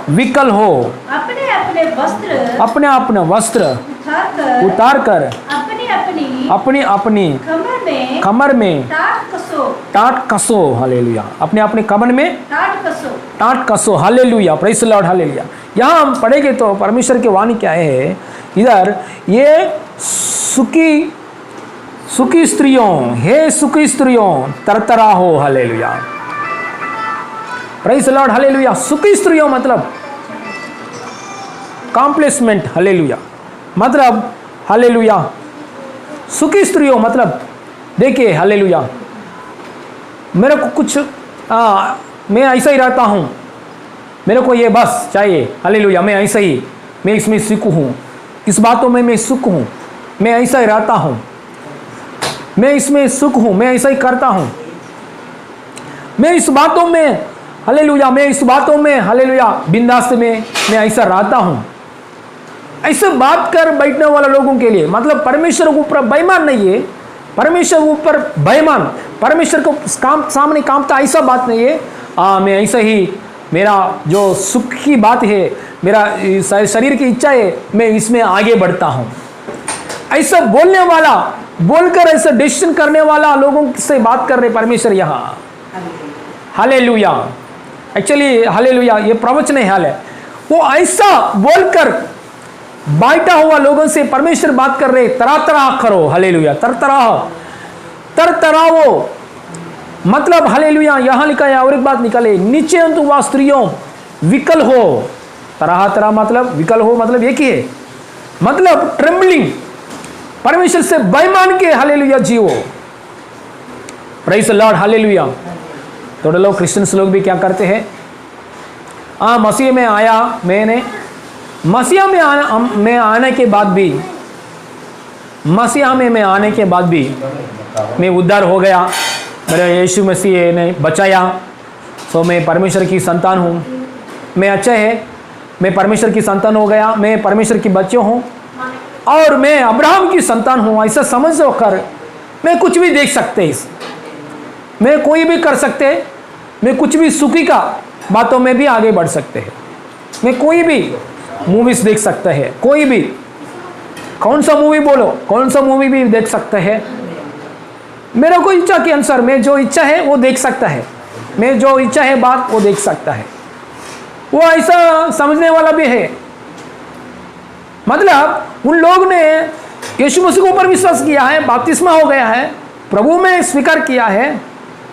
विकल हो, अपने अपने वस्त्र उतार कर अपनी अपनी कमर में टाट कसो। हालेलुया। अपने अपने कमर में टाट कसो। Hallelujah, praise the Lord, hallelujah. यहाँ हम पढ़ेंगे तो परमेश्वर की वाणी क्या है इधर, ये सुखी स्त्रियों, हे सुखी स्त्रियों तरतरा हो। Hallelujah, praise the Lord, hallelujah. सुखी स्त्रियों मतलब कॉम्प्लेसमेंट, हालेलुया, मतलब हालेलुया, सुखी स्त्रियों मतलब देखिए हालेलुया, मेरे को कुछ मैं ऐसा ही रहता हूँ, मेरे को ये बस चाहिए, हालेलुया, मैं ऐसा ही, मैं इसमें सुख हूँ, इस बातों में मैं सुख हूँ, मैं ऐसा ही रहता हूँ, मैं इसमें सुख हूँ, मैं ऐसा ही करता हूँ, मैं इस बातों में हालेलुया, मैं इस बातों में हालेलुया बिंदास में मैं ऐसा रहता हूँ। ऐसे बात कर बैठने वाले लोगों के लिए मतलब परमेश्वर के ऊपर बेईमान नहीं है, परमेश्वर के ऊपर बेईमान, परमेश्वर को काम सामने कामता ऐसा बात नहीं है। मैं ऐसा ही, मेरा जो सुख की बात है, मेरा शरीर की इच्छा है, मैं इसमें आगे बढ़ता हूँ, ऐसा बोलने वाला, बोलकर ऐसा डिसीजन करने वाला लोगों से बात कर रहे परमेश्वर यहाँ। हालेलुया। एक्चुअली हालेलुया ये प्रवचन है, हाल है, वो ऐसा बोलकर बैठा हुआ लोगों से परमेश्वर बात कर रहे, तरतरा करो। हालेलुया, तरतराओ मतलब हालेलुया यहाँ लिखा है। और एक बात निकाले, नीचे अंत हुआ स्त्रियों विकल हो, तरह मतलब विकल हो मतलब एक ही है, मतलब ट्रेम्बलिंग, परमेश्वर से बेईमान के हालेलुया जीवो। Praise the Lord, hallelujah. थोड़े लोग क्रिश्चियंस लोग भी क्या करते हैं, मसीह में आया, मैंने मसीहा में आने के बाद भी, मसीहा में मैं आने के बाद भी मैं उद्धार हो गया, मेरा यीशु मसीह ने बचाया, तो मैं परमेश्वर की संतान हूँ, मैं अच्छा है, मैं परमेश्वर की संतान हो गया, मैं परमेश्वर की बच्चे हूँ और मैं अब्राहम की संतान हूँ, ऐसा समझ कर मैं कुछ भी देख सकते, मैं कोई भी कर सकते, मैं कुछ भी सुखी का बातों में भी आगे बढ़ सकते हैं, मैं कोई भी मूवीज देख सकते हैं, कोई भी कौन सा मूवी बोलो, कौन सा मूवी भी देख सकते हैं, मेरा कोई इच्छा के अनुसार मैं जो इच्छा है वो देख सकता है, मैं जो इच्छा है बात वो देख सकता है, वो ऐसा समझने वाला भी है। मतलब उन लोग ने यीशु मसीह के ऊपर विश्वास किया है, बपतिस्मा हो गया है, प्रभु में स्वीकार किया है,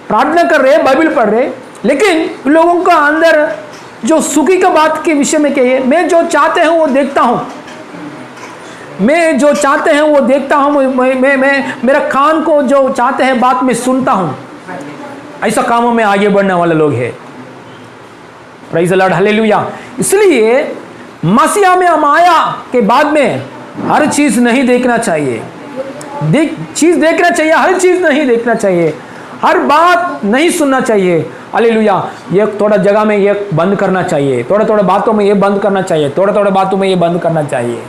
प्रार्थना कर रहे हैं, बाइबल पढ़ रहे, लेकिन लोगों का अंदर जो सुखी का बात के विषय में कहिए, मैं जो चाहते हैं वो देखता हूँ, मैं जो चाहते हैं वो देखता हूँ, मैं मेरा कान को जो चाहते हैं बात में सुनता हूँ, ऐसा कामों में आगे बढ़ने वाले लोग हैं। Praise the Lord, hallelujah. इसलिए मसीहा में हम आया के बाद में हर चीज नहीं देखना चाहिए, चीज देखना चाहिए, हर चीज नहीं देखना चाहिए, हर बात नहीं सुनना चाहिए। हालेलुया। ये थोड़ा जगह में ये बंद करना चाहिए, थोड़ा थोड़ा बातों में ये बंद करना चाहिए, थोड़ा थोड़ा बातों में ये बंद करना चाहिए।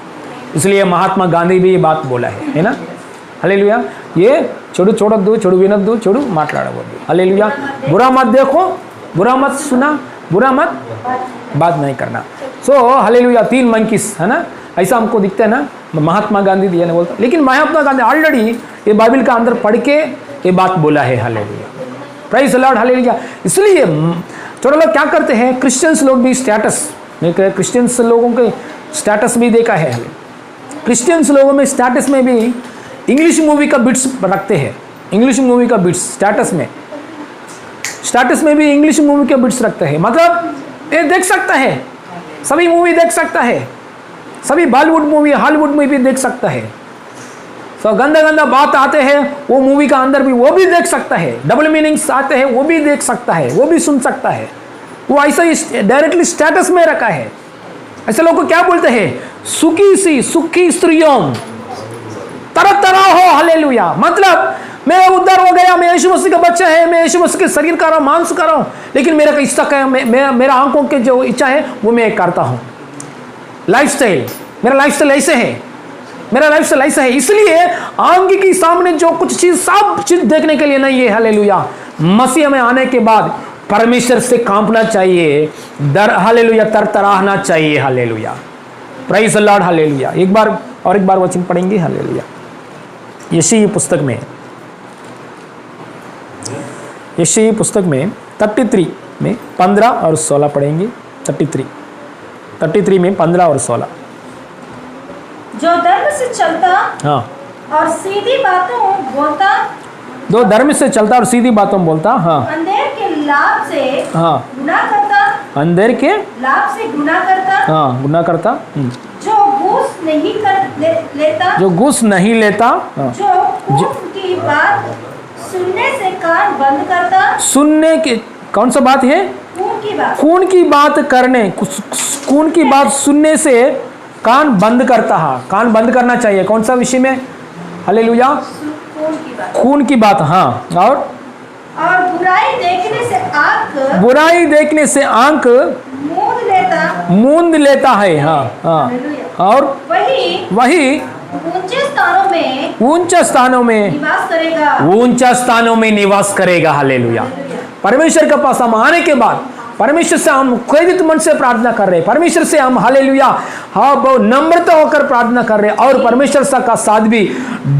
इसलिए महात्मा गांधी भी ये बात बोला है ना। हालेलुया। ये చెడు చూడొద్దు, చెడు వినొద్దు, చెడు మాట్లాడవద్దు। हालेलुया। बुरा मत देखो, बुरा मत सुना, बुरा मत बात नहीं करना। सो हालेलुया। 3 मंकीस है ना, ऐसा हमको दिखता है ना, महात्मा गांधी दिया ने बोलता, लेकिन महात्मा गांधी ऑलरेडी ये बाइबल का अंदर पढ़ के ये बात बोला है। Hallelujah. Praise the Lord, hallelujah. इसलिए थोड़ा लोग क्या करते हैं, क्रिश्चियंस लोग भी स्टेटस, क्रिश्चियंस लोगों के स्टेटस भी देखा है, क्रिश्चियंस लोगों में स्टेटस में भी इंग्लिश मूवी का बिट्स रखते हैं, इंग्लिश मूवी का बिट्स स्टेटस में भी इंग्लिश मूवी के बिट्स रखते हैं। मतलब ये देख सकता है, सभी मूवी देख सकता है, सभी बॉलीवुड मूवी हॉलीवुड में भी देख सकता है। तो गंदा गंदा बात आते हैं वो मूवी का अंदर भी वो भी देख सकता है, डबल मीनिंग्स आते हैं वो भी देख सकता है, वो भी सुन सकता है। वो ऐसा ही डायरेक्टली स्टेटस में रखा है। ऐसे लोग को क्या बोलते हैं, सुखी स्त्रियों तरह तरह हो। हालेलुया। मतलब मैं उद्धार हो गया, मैं यीशु मसीह का बच्चा है, मैं यीशु मसीह के शरीर का रहा हूं, मांस का रहा हूं, लेकिन मेरा इच्छा क्या है, मेरा आंखों के जो इच्छा है वो मैं करता हूं। लाइफस्टाइल, मेरा लाइफस्टाइल ऐसे है, मेरा लाइफस्टाइल ऐसा है। इसलिए आंख के सामने जो कुछ चीज सब चीज देखने के लिए नहीं है। हालेलुया। मसीह में आने के बाद परमेश्वर से कांपना चाहिए, हालेलुया, तरतराहना चाहिए। Hallelujah. Praise the Lord, hallelujah. एक बार वचन पढ़ेंगे। हालेलुया। यशायाह पुस्तक में, यशायाह पुस्तक में 33 में 15 और 16 पढ़ेंगे। 33 में 15 और 16। जो धर्म से चलता हाँ और सीधी बातों बोलता, दो धर्म से चलता और सीधी बातों बोलता, हाँ, अंधेर के लाभ से हाँ, गुनाह करता, अंधेर के लाभ से गुनाह करता, हाँ, गुनाह करता, जो घूस नहीं लेता, जो घूस नहीं लेता, हाँ, जो खून की बात सुनने से कान बंद करता, सुनने के कौन सा बात है, खून की बात करने, खून की बात सुनने से कान बंद करता है। कान बंद करना चाहिए कौन सा विषय में, हालेलुया, खून की बात, हाँ, और बुराई देखने से आंख, बुराई देखने से आंख मूंद लेता है, हाँ, हाँ, और वही ऊंचे स्थानों में निवास करेगा। हालेलुया। परमेश्वर के पास हम आने के बाद परमेश्वर से हम क्रोधित मन से प्रार्थना कर रहे हैं, परमेश्वर से हम हालेलुया, हाँ, बहुत नम्रता होकर प्रार्थना कर रहे हैं, और परमेश्वर का साथ भी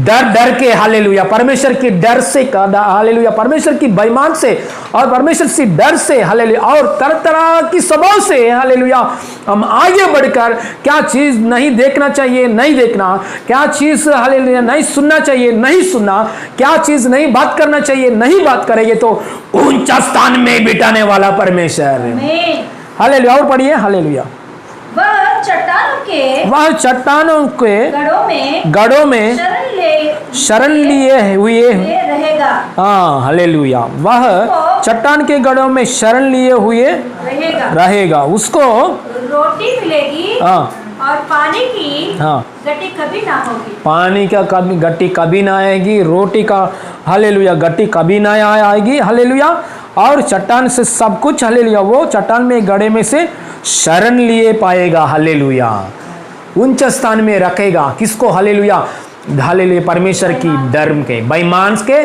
डर के, हालेलुया, परमेश्वर की डर से, हालेलुया, परमेश्वर की बेईमान से और परमेश्वर से डर से, हालेलुया, और तरह तरह की सबों से, हालेलुया, हम आगे बढ़कर क्या चीज नहीं देखना चाहिए, नहीं देखना, क्या चीज, हालेलुया, नहीं सुनना चाहिए, नहीं सुनना, क्या चीज नहीं बात करना चाहिए, नहीं बात करेंगे तो ऊंचा स्थान में बिठाने वाला परमेश्वर। हालेलुया। और पढ़िए। हालेलुया। वह चट्टानों के गढ़ों में शरण लिए हुए रहेगा। हाँ, हालेलुया। वह चट्टान के गढ़ों में शरण लिए हुए रहेगा। उसको रोटी मिलेगी, हाँ, और पानी की, हाँ, गट्टी कभी ना होगी। पानी का गट्टी कभी ना आएगी, रोटी का, हालेलुया, गट्टी कभी ना आएगी। हालेलुया। और चट्टान से सब कुछ, हालेलुया, वो चट्टान में गड्ढे में से शरण लिए पाएगा। हालेलुया। ऊंचे स्थान में रखेगा किसको, हालेलुया, हालेलुया, परमेश्वर की धर्म के, बेईमान के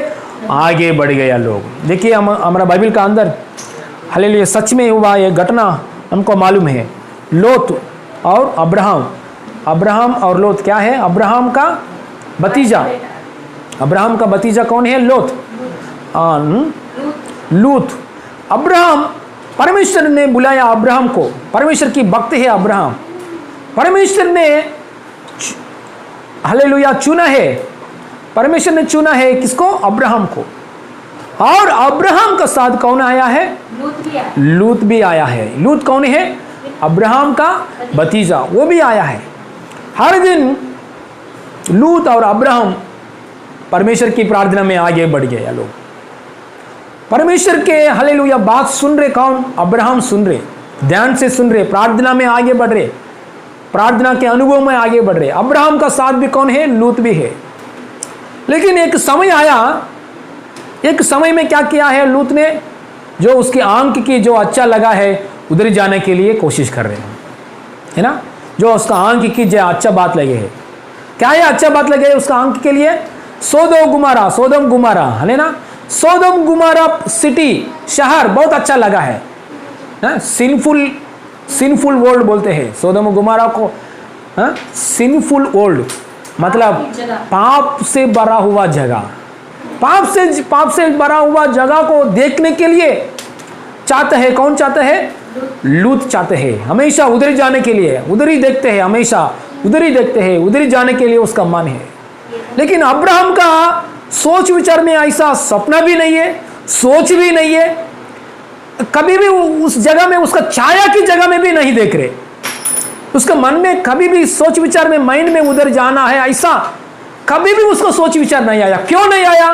आगे बढ़ गया लोग। देखिए हमारा बाइबल का अंदर, हालेलुया, सच में हुआ ये घटना हमको मालूम है। लोत और अब्राहम और लोत क्या है, अब्राहम का भतीजा, अब्राहम का भतीजा कौन है, लूत। अब्राहम, परमेश्वर ने बुलाया अब्राहम को, परमेश्वर की भक्त है अब्राहम, परमेश्वर ने हालेलुया चुना है, परमेश्वर ने चुना है किसको? अब्राहम को। और अब्राहम का साथ कौन आया है? लूत भी आया है। लूत कौन है? अब्राहम का भतीजा, वो भी आया है। हर दिन लूत और अब्राहम परमेश्वर की प्रार्थना में आगे बढ़ गए लोग। परमेश्वर के हालेलुया बात सुन रहे कौन? अब्राहम सुन रहे, ध्यान से सुन रहे, प्रार्थना में आगे बढ़ रहे, प्रार्थना के अनुभव में आगे बढ़ रहे। अब्राहम का साथ भी कौन है? लूत भी है। लेकिन एक समय आया, एक समय में क्या किया है लूत ने? जो उसकी आंख की जो अच्छा लगा है उधर जाने के लिए कोशिश कर रहे हैं, है ना? जो उसका आंख की जो अच्छा बात लगे है, क्या है अच्छा बात लगे उसका आंख के लिए? सोदोम गुमारा है ना? सोदोम गुमारा सिटी, शहर बहुत अच्छा लगा है ना? सिनफुल वर्ल्ड बोलते हैं सोदोम गुमारा को। सिनफुल वर्ल्ड मतलब पाप से भरा हुआ जगह। पाप से भरा हुआ जगह को देखने के लिए चाहते हैं, कौन चाहते हैं? लूत चाहते हैं। हमेशा उधर जाने के लिए, उधर ही देखते हैं, हमेशा उधर ही देखते हैं, उधर ही जाने के लिए उसका मन है। लेकिन अब्राहम का सोच विचार में ऐसा सपना भी नहीं है, सोच भी नहीं है, कभी भी उस जगह में, उसका छाया की जगह में भी नहीं देख रहे। उसका मन में कभी भी सोच विचार में, माइंड में उधर जाना है, ऐसा कभी भी उसका सोच विचार नहीं आया। क्यों नहीं आया?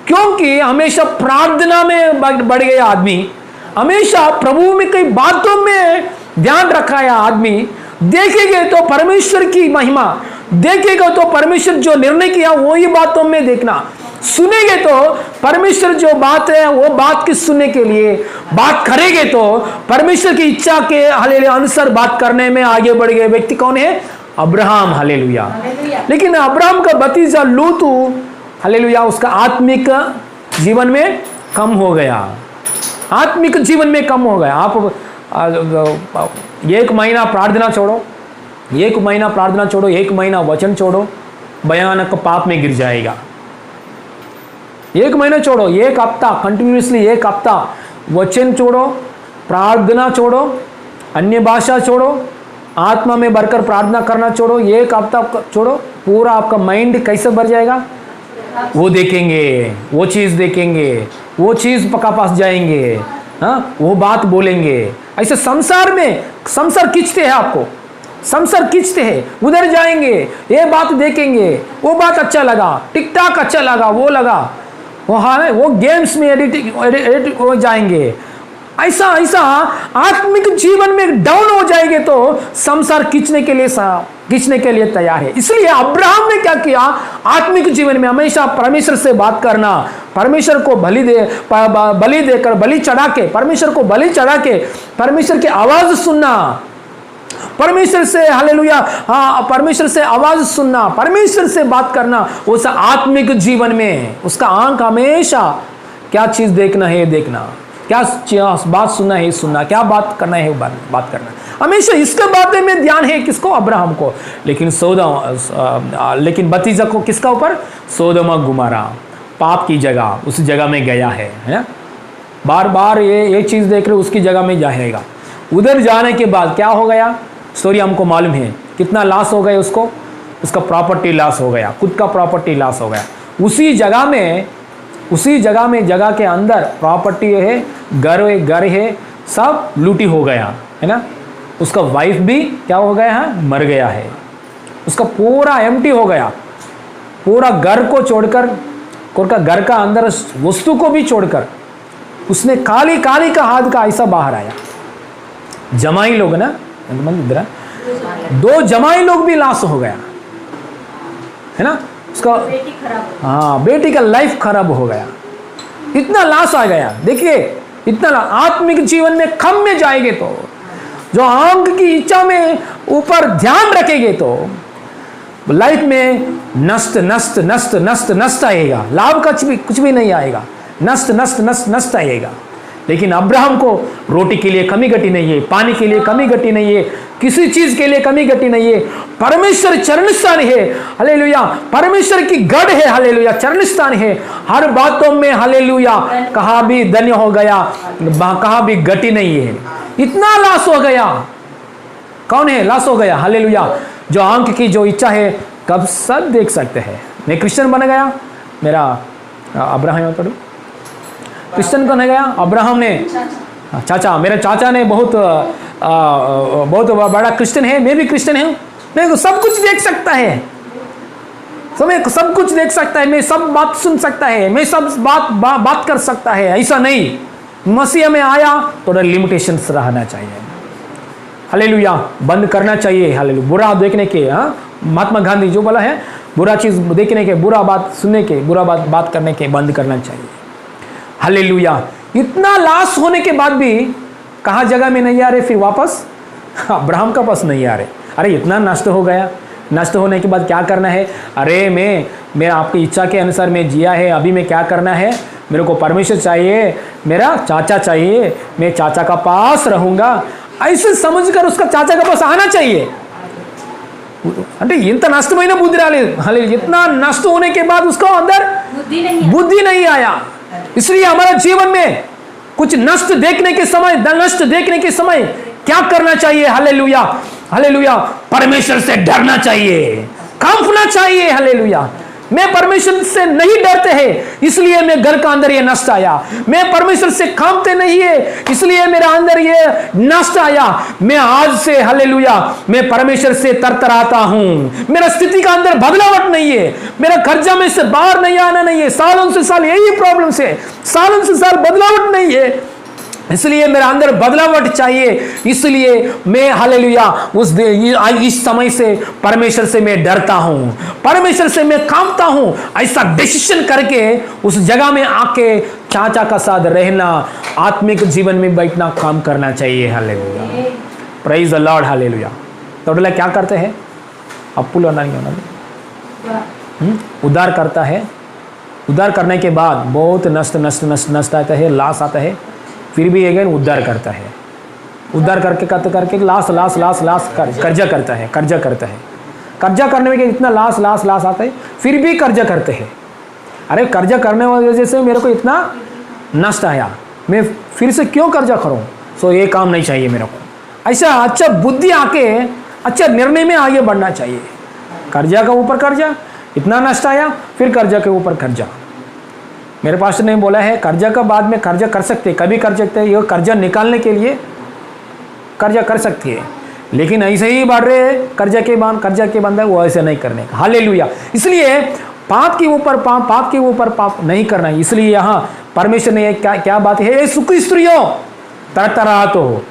क्योंकि हमेशा प्रार्थना में बढ़ गया आदमी, हमेशा प्रभु में कई बातों में ध्यान रखा है आदमी। देखेंगे तो परमेश्वर की महिमा, देखेगा तो परमेश्वर जो निर्णय किया वही बातों में देखना, सुनेंगे तो परमेश्वर जो बात है वो बात की सुनने के लिए बात करेंगे तो परमेश्वर की इच्छा के हालेलुया अनुसार बात करने में आगे बढ़ गए व्यक्ति कौन है? अब्राहम। हालेलुया। लेकिन अब्राहम का भतीजा लूत हालेलुया उसका आत्मिक जीवन में कम हो गया, आत्मिक जीवन में कम हो गया। आप एक महीना प्रार्थना छोड़ो, एक महीना प्रार्थना छोड़ो, एक महीना वचन छोड़ो, भयानक पाप में गिर जाएगा। एक महीना छोड़ो, एक हफ्ता कंटिन्यूसली, एक हफ्ता वचन छोड़ो, प्रार्थना छोड़ो, अन्य भाषा छोड़ो, आत्मा में भरकर प्रार्थना करना छोड़ो, एक हफ्ता छोड़ो, पूरा आपका माइंड कैसे भर जाएगा? वो देखेंगे, वो चीज़ देखेंगे, वो चीज़ पका पास जाएंगे, हाँ वो बात बोलेंगे। ऐसे संसार खींचते हैं आपको, संसार खींचते हैं, उधर जाएंगे, ये बात देखेंगे, वो बात अच्छा लगा, टिकटॉक अच्छा लगा, वो लगा, वो गेम्स में एडिट हो जाएंगे। ऐसा आत्मिक जीवन में डाउन हो जाएंगे तो संसार खींचने के लिए तैयार है। इसलिए अब्राहम ने क्या किया? आत्मिक जीवन में हमेशा परमेश्वर से बात करना, परमेश्वर को बलि देकर, बलि चढ़ा के, परमेश्वर को बलि चढ़ा के परमेश्वर की आवाज सुनना, परमेश्वर से हालेलुया, परमेश्वर से आवाज सुनना, परमेश्वर से बात करना। उस आत्मिक जीवन में उसका आंख हमेशा क्या चीज देखना है देखना, क्या बात सुनना है सुनना, क्या बात करना है बात करना, हमेशा इसके बारे में ध्यान है। किसको? अब्राहम को। लेकिन भतीजा को किसका ऊपर? सोदोम गुमारा, पाप की जगह, उस जगह में गया है ना? बार बार ये चीज देख रहे उसकी जगह में जाएगा। उधर जाने के बाद क्या हो गया? स्टोरी हमको मालूम है, कितना लॉस हो गया उसको, उसका प्रॉपर्टी लॉस हो गया, खुद का प्रॉपर्टी लॉस हो गया। उसी जगह में जगह के अंदर प्रॉपर्टी है, घर है, सब लूटी हो गया है ना? उसका वाइफ भी क्या हो गया है? मर गया है। उसका पूरा एम्प्टी हो गया, पूरा घर को छोड़कर, घर का अंदर वस्तु को भी छोड़कर उसने काली का हाथ का ऐसा बाहर आया। जमाई लोग ना, इधर 2 जमाई लोग भी लॉस हो गया है ना? उसका बेटी का लाइफ खराब हो गया, इतना लॉस आ गया। देखिए इतना आत्मिक जीवन में कम में जाएंगे तो, जो आंख की इच्छा में ऊपर ध्यान रखेंगे तो लाइफ में नष्ट आएगा, लाभ का कुछ भी नहीं आएगा, नष्ट आएगा। लेकिन अब्राहम को रोटी के लिए कमी घटी नहीं है, पानी के लिए कमी घटी नहीं है, किसी चीज के लिए कमी घटी नहीं है। परमेश्वर चरण स्थान है, हालेलुया, परमेश्वर की गढ़ है, हालेलुया, चरण स्थान है। हर बातों में हालेलुया, कहा भी धन्य हो गया, कहा भी घटी नहीं है। इतना लॉस हो गया, कौन है लॉस हो गया? हालेलुया, जो आंख की जो इच्छा है कब सब देख सकते हैं। मैं क्रिश्चियन बन गया, मेरा अब्राहम पढ़ो, क्रिश्चियन बन गया, अब्राहम ने चाचा, मेरे चाचा ने बहुत बड़ा क्रिश्चियन है, मैं भी क्रिश्चियन हूँ, मैं सब कुछ देख सकता है, सब कुछ देख सकता है, मैं सब बात सुन सकता है, मैं सब बात कर सकता है। ऐसा नहीं, मसीह में आया थोड़ा लिमिटेशंस रहना चाहिए। हालेलुया, बंद करना चाहिए। हालेलुया, बुरा देखने के, महात्मा गांधी जो बोला है, बुरा चीज देखने के, बुरा बात सुनने के, बुरा बात करने के बंद करना चाहिए। हालेलुया, इतना लाश होने के बाद भी कहाँ जगह में नहीं आ रहे, फिर वापस अब्राहम का पास नहीं आ रहे। अरे इतना नष्ट हो गया, नष्ट होने के बाद क्या करना है? अरे मैं आपकी इच्छा के अनुसार मैं जिया है, अभी मैं क्या करना है? मेरे को परमेश्वर चाहिए, मेरा चाचा चाहिए, मैं चाचा का पास रहूंगा, ऐसे समझकर उसका चाचा का पास आना चाहिए। అంటే ఇంత నష్టమైన బుద్ధి రాలేదు। इतना नष्ट होने के बाद उसको अंदर बुद्धि नहीं आया। इसलिए हमारे जीवन में कुछ नष्ट देखने के समय क्या करना चाहिए? हालेलुया, हालेलुया, परमेश्वर से डरना चाहिए, कांपना चाहिए। हालेलुया, मैं परमेश्वर से नहीं डरते हैं, इसलिए मैं घर का अंदर ये नष्ट आया। मैं परमेश्वर से कांपते नहीं है, इसलिए मेरा अंदर ये नष्ट आया। मैं आज से हालेलुया, मैं परमेश्वर से तरतराता हूं। मेरा स्थिति का अंदर बदलावट नहीं है, मेरा कर्जा में से बाहर नहीं आना नहीं है, सालों से साल यही प्रॉब्लम से, सालों से साल बदलावट नहीं है, इसलिए मेरा अंदर बदलावट चाहिए। इसलिए मैं हालेलुया इस समय से परमेश्वर से मैं डरता हूं, परमेश्वर से मैं कांपता हूं। ऐसा डिसीजन करके उस जगह में आके चाचा का साथ रहना, आत्मिक जीवन में बैठना, काम करना चाहिए। Hallelujah, praise the Lord. Hallelujah, तो क्या करते हैं? अपुल उद्धार करता है। उद्धार करने के बाद बहुत नष्ट आता है, लाश आता है, फिर भी अगेन उद्धार करता है। उद्धार करके लाश कर्जा करता है। कर्जा करने में इतना लाश आता है, फिर भी कर्जा करते हैं। अरे कर्जा करने वाली वजह से मेरे को इतना नष्ट आया, मैं फिर से क्यों कर्जा करूं? सो ये काम नहीं चाहिए मेरे को। ऐसा अच्छा बुद्धि आके अच्छा निर्णय में आगे बढ़ना चाहिए। कर्जा का ऊपर कर्जा, इतना नष्ट आया, फिर कर्जा के ऊपर कर्जा। मेरे पास्टर ने बोला है कर्जा का बाद में कर्जा कर सकते, कभी कर सकते हैं, ये कर्जा निकालने के लिए कर्जा कर सकती है, लेकिन ऐसे ही बढ़ रहे हैं कर्जा के बंदा, वो ऐसे नहीं करने का। हालेलुया, इसलिए पाप के ऊपर पाप नहीं करना। इसलिए यहाँ परमेश्वर ने क्या बात है? ये सुखी स्त्रियों तरतराहत हो,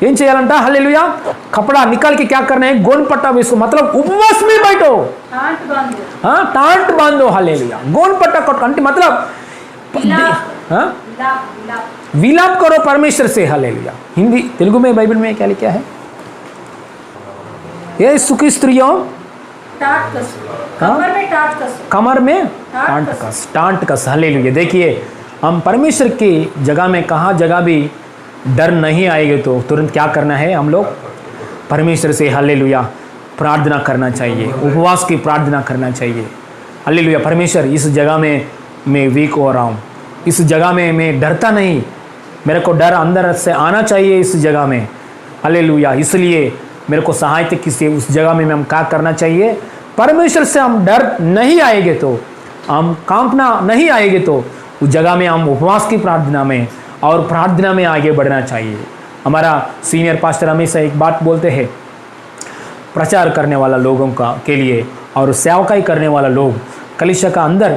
ఏం చేయాలంట? హల్లెలూయా, कपड़ा निकाल के क्या करना है? गोन पट्टा वेसो, मतलब उपवास में बैठो, टांट बांधो। हालेलुया, गोन पट्टा कंटे मतलब विलाप करो परमेश्वर से। हालेलुया, हिंदी तेलुगु में बाइबल में क्या लिखा है? ये सुखी स्त्रियों कमर में टांट कस। हालेलुया, देखिए हम परमेश्वर की जगह में कहाँ जगह भी डर नहीं आएगा तो तुरंत क्या करना है? हम लोग परमेश्वर से हालेलुया प्रार्थना करना चाहिए, उपवास की प्रार्थना करना चाहिए। हालेलुया, परमेश्वर इस जगह में मैं वीक हो रहा हूँ, इस जगह में मैं डरता नहीं, मेरे को डर अंदर से आना चाहिए इस जगह में। हालेलुया, इसलिए मेरे को सहायता किसी उस जगह में हम क्या करना चाहिए? परमेश्वर से हम डर नहीं आएंगे तो, हम कांपना नहीं आएंगे तो उस जगह में हम उपवास की प्रार्थना में और प्रार्थना में आगे बढ़ना चाहिए। हमारा सीनियर पास्टर हमेशा एक बात बोलते हैं, प्रचार करने वाला लोगों के लिए और सेवकाई करने वाला लोग कलीसिया का अंदर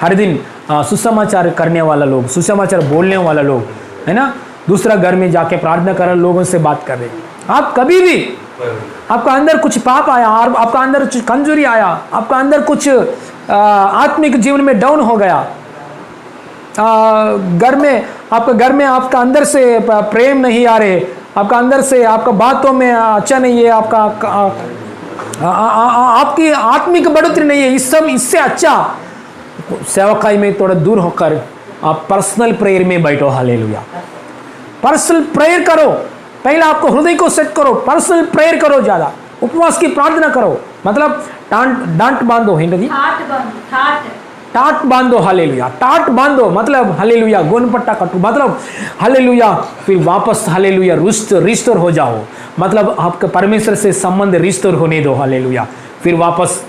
हर दिन सुसमाचार करने वाला लोग, सुसमाचार बोलने वाला लोग, है ना, दूसरा घर में जाके प्रार्थना कर लोगों से बात कर रहे। आप कभी भी आपका अंदर कुछ पाप आया और आपका अंदर कुछ कमजोरी आया, आपका अंदर कुछ आत्मिक जीवन में डाउन हो गया, घर में आपका अंदर से प्रेम नहीं आ रहे, आपका अंदर से आपका बातों में अच्छा नहीं है, आपकी आत्मिक बढ़ोतरी नहीं है, इससे अच्छा सेवकाई में थोड़ा दूर होकर आप पर्सनल प्रेयर में बैठो। हालेलुया, पर्सनल प्रेयर करो, पहले आपको हृदय को सेट करो, पर्सनल प्रेयर करो, ज़्यादा उपवास की प्रार्थना करो, मतलब डांट बांधो। हिंदी टाट बांधो, हालेलुया, टाट बांधो मतलब हालेलुया, गोनपट्टा कटो मतलब हालेलुया, फिर वापस हालेलुया रिस्टोर हो जाओ, मतलब आपका परमेश्वर से संबंध रिस्टोर होने दो, हालेलुया, फिर वापस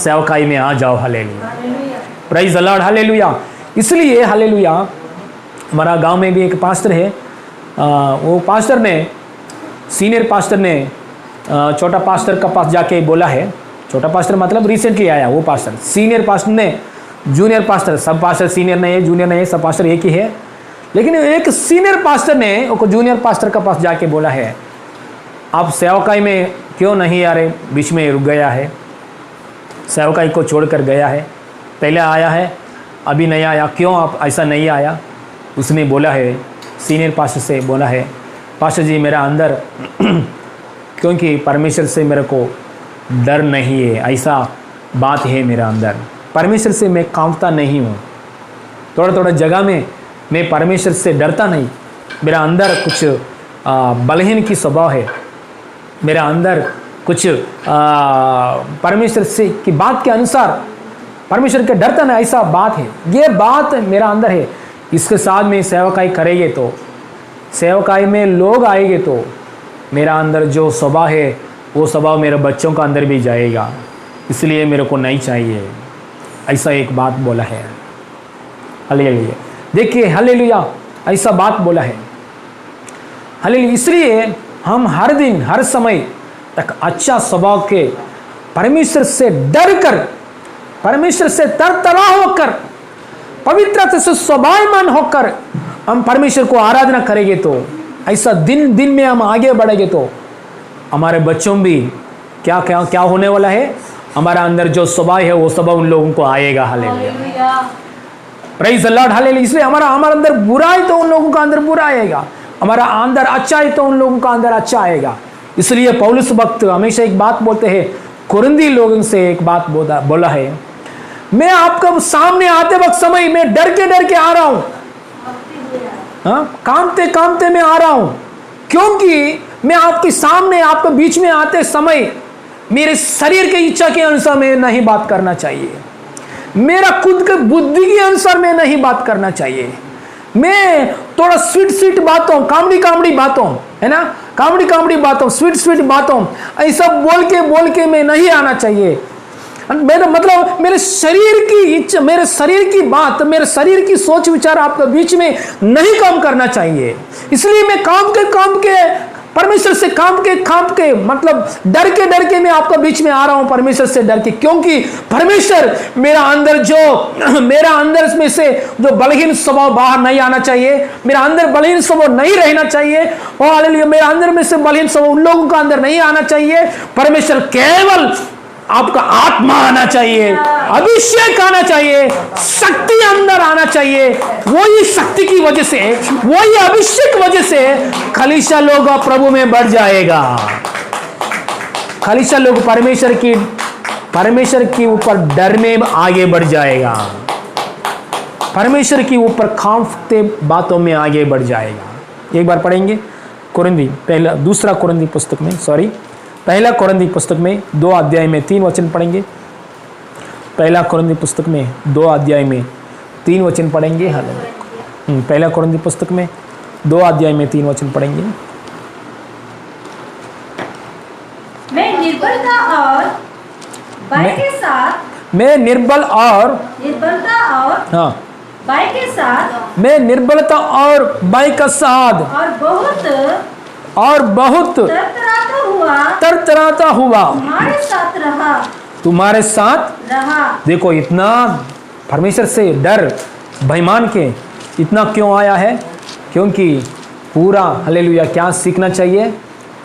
सेवकाई में आ जाओ, hallelujah, praise the Lord, hallelujah. इसलिए हालेलुया, हमारा गांव में भी एक पास्टर है, वो पास्टर ने, सीनियर पास्टर ने छोटा पास्टर का पास जाके बोला है, छोटा पास्टर मतलब रिसेंटली आया वो पास्टर, सीनियर पास्टर ने जूनियर पास्टर, सब पास्टर सीनियर नहीं है, जूनियर नहीं है, सब पास्टर एक ही है, लेकिन एक सीनियर पास्टर ने वो जूनियर पास्टर का पास जाके बोला है, आप सेवकाई में क्यों नहीं आ रहे, बीच में रुक गया है, सेवकाई को छोड़कर गया है, पहले आया है अभी नहीं आया, क्यों आप ऐसा नहीं आया। उसने बोला है, सीनियर पास्टर से बोला है, पास्टर जी मेरा अंदर क्योंकि परमेश्वर से मेरे को डर नहीं है, ऐसा बात है मेरा अंदर, परमेश्वर से मैं कांपता नहीं हूँ, थोड़ा थोड़ा जगह में मैं परमेश्वर से डरता नहीं, मेरा अंदर कुछ बलहीन की स्वभाव है, मेरा अंदर कुछ परमेश्वर से की बात के अनुसार परमेश्वर के डरता नहीं, ऐसा बात है, ये बात मेरा अंदर है। इसके साथ में सेवकाई करेंगे तो, सेवकाई में लोग आएंगे तो मेरा अंदर जो स्वभाव है वो स्वभाव मेरे बच्चों का अंदर भी जाएगा, इसलिए मेरे को नहीं चाहिए, ऐसा एक बात बोला है। हालेलुया, देखिए हालेलुया, ऐसा बात बोला है, हालेलुया। इसलिए हम हर दिन हर समय तक अच्छा स्वभाव के परमेश्वर से डर कर, परमेश्वर से तरतरा होकर, पवित्रता से स्वभावमान होकर हम परमेश्वर को आराधना करेंगे तो, ऐसा दिन दिन में हम आगे बढ़ेंगे तो हमारे बच्चों भी क्या क्या क्या होने वाला है, हमारा अंदर जो स्वभाव है वो स्वभाव उन लोगों को आएगा। Hallelujah, praise the Lord, hallelujah. इसलिए हमारा अंदर बुरा है तो उन लोगों का अंदर बुरा आएगा, हमारा अंदर अच्छा है तो उन लोगों का अंदर अच्छा आएगा। इसलिए पौलुस भक्त हमेशा एक बात बोलते हैं, कुरिन्थी लोगों से एक बात बोला है, मैं आपका सामने आते वक्त समय में डर के आ रहा हूं, कांपते कांपते मैं आ रहा हूं, क्योंकि मैं आपके सामने आपके बीच में आते समय मेरे शरीर की इच्छा के अनुसार मैं नहीं बात करना चाहिए, मेरा खुद के बुद्धि के अनुसार मैं नहीं बात करना चाहिए, मैं थोड़ा स्वीट बातों, कामड़ी बातों, है ना, कामड़ी बातों, स्वीट बातों ऐसा बोल के मैं नहीं आना चाहिए। मेरा मतलब मेरे शरीर की इच्छा, मेरे शरीर की बात, मेरे शरीर की सोच विचार आपके बीच में नहीं काम करना चाहिए। इसलिए मैं काम के परमेश्वर से काम के मतलब डर के मैं आपका बीच में आ रहा हूं, परमेश्वर से डर के, क्योंकि परमेश्वर मेरा अंदर में से जो बलहीन स्वभाव बाहर नहीं आना चाहिए, मेरा अंदर बलहीन स्वभाव नहीं रहना चाहिए, और हालेलुया, मेरा अंदर में से बलहीन स्वभाव उन लोगों का अंदर नहीं आना चाहिए। परमेश्वर केवल आपका आत्मा आना चाहिए, अभिषेक आना चाहिए, शक्ति अंदर आना चाहिए, वही शक्ति की वजह से, वही अभिषेक वजह से कलीसिया लोग प्रभु में बढ़ जाएगा, कलीसिया लोग परमेश्वर के ऊपर डर में आगे बढ़ जाएगा, परमेश्वर के ऊपर खांफते बातों में आगे बढ़ जाएगा। एक बार पढ़ेंगे दूसरा कुरिन्थी पुस्तक में, पहला कुरिन्थी पुस्तक में 2 अध्याय में 3 वचन पढ़ेंगे। पहला कुरिन्थी पुस्तक में 2 अध्याय में 3 वचन पढ़ेंगे। हालेलुया, पहला कुरिन्थी पुस्तक में 2 अध्याय में 3 वचन पढ़ेंगे। मैं निर्बलता और भय के साथ, मैं निर्बलता और भय के साथ, मैं निर्बलता और भय के साथ और बहुत तरतराता हुआ तुम्हारे साथ रहा। देखो इतना परमेश्वर से डर बेईमान के इतना क्यों आया है, क्योंकि पूरा हालेलुया क्या सीखना चाहिए,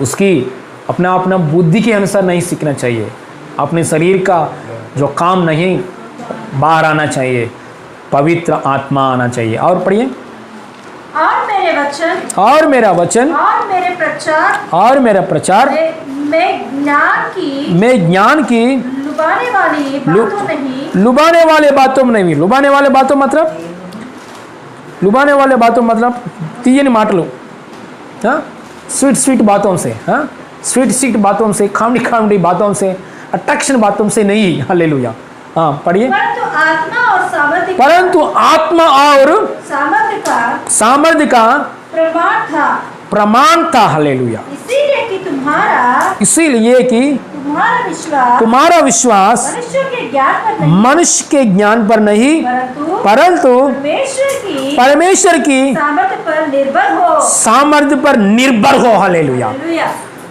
उसकी अपना बुद्धि के अनुसार नहीं सीखना चाहिए, अपने शरीर का जो काम नहीं बाहर आना चाहिए, पवित्र आत्मा आना चाहिए। और पढ़िए, और मेरे वचन और मेरा वचन और मेरा प्रचार मैं ज्ञान की लुभाने वाली बातों नहीं। लुभाने वाले बातों मतलब तीन माटलो, हाँ, स्वीट बातों से, हाँ, स्वीट बातों से, खामड़ी बातों से, अट्रैक्शन बातों से नहीं। हालेलुया, हाँ पढ़िए। परंतु आत्मा और सामर्थ्य परंतु आत्मा और सामर्थ्य का प्रमाण था। हालेलुया। इसीलिए कि तुम्हारा विश्वास मनुष्य के ज्ञान पर नहीं परंतु परमेश्वर की सामर्थ्य पर निर्भर हो। हालेलुया।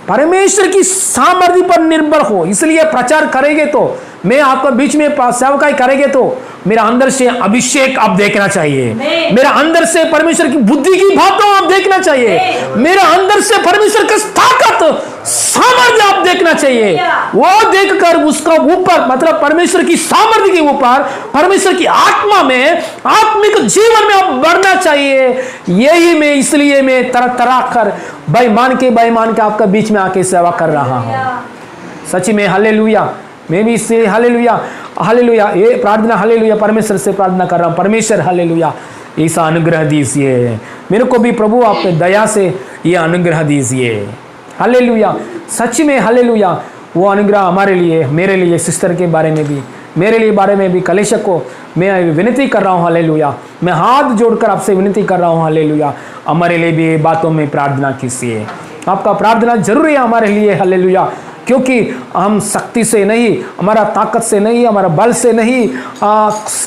परमेश्वर की सामर्थ्य पर निर्भर हो। इसलिए प्रचार करेंगे तो, मैं आपको बीच में सेवकाई करेंगे तो मेरा अंदर से अभिषेक आप देखना चाहिए, मेरा अंदर से परमेश्वर की बुद्धि की बातों आप देखना चाहिए, मेरा अंदर से परमेश्वर की ताकत सामर्थ्य आप देखना चाहिए। वो देखकर उसका ऊपर मतलब परमेश्वर की सामर्थ्य के ऊपर परमेश्वर की आत्मा में आत्मिक जीवन में आप बढ़ना चाहिए। यही मैं इसलिए मैं तरह तरह कर बेईमान के आपका बीच में आके सेवा कर रहा हूँ। सच्ची में हालेलुया। मैं भी इससे हालेलुया हालेलुया ये प्रार्थना हालेलुया परमेश्वर से प्रार्थना कर रहा हूँ। परमेश्वर हालेलुया ऐसा अनुग्रह दीजिए मेरे को भी प्रभु, आप दया से ये अनुग्रह दीजिए। हालेलुया। सच में हालेलुया वो अनुग्रह हमारे लिए, मेरे लिए, सिस्टर के बारे में भी, मेरे लिए बारे में भी, कलेशक को मैं विनती कर रहा हूँ। हालेलुया। मैं हाथ जोड़कर आपसे विनती कर रहा हूँ। हालेलुया। हमारे लिए भी बातों में प्रार्थना कीजिए। आपका प्रार्थना जरूरी है हमारे लिए। हालेलुया। क्योंकि हम शक्ति से नहीं, हमारा ताकत से नहीं, हमारा बल से नहीं,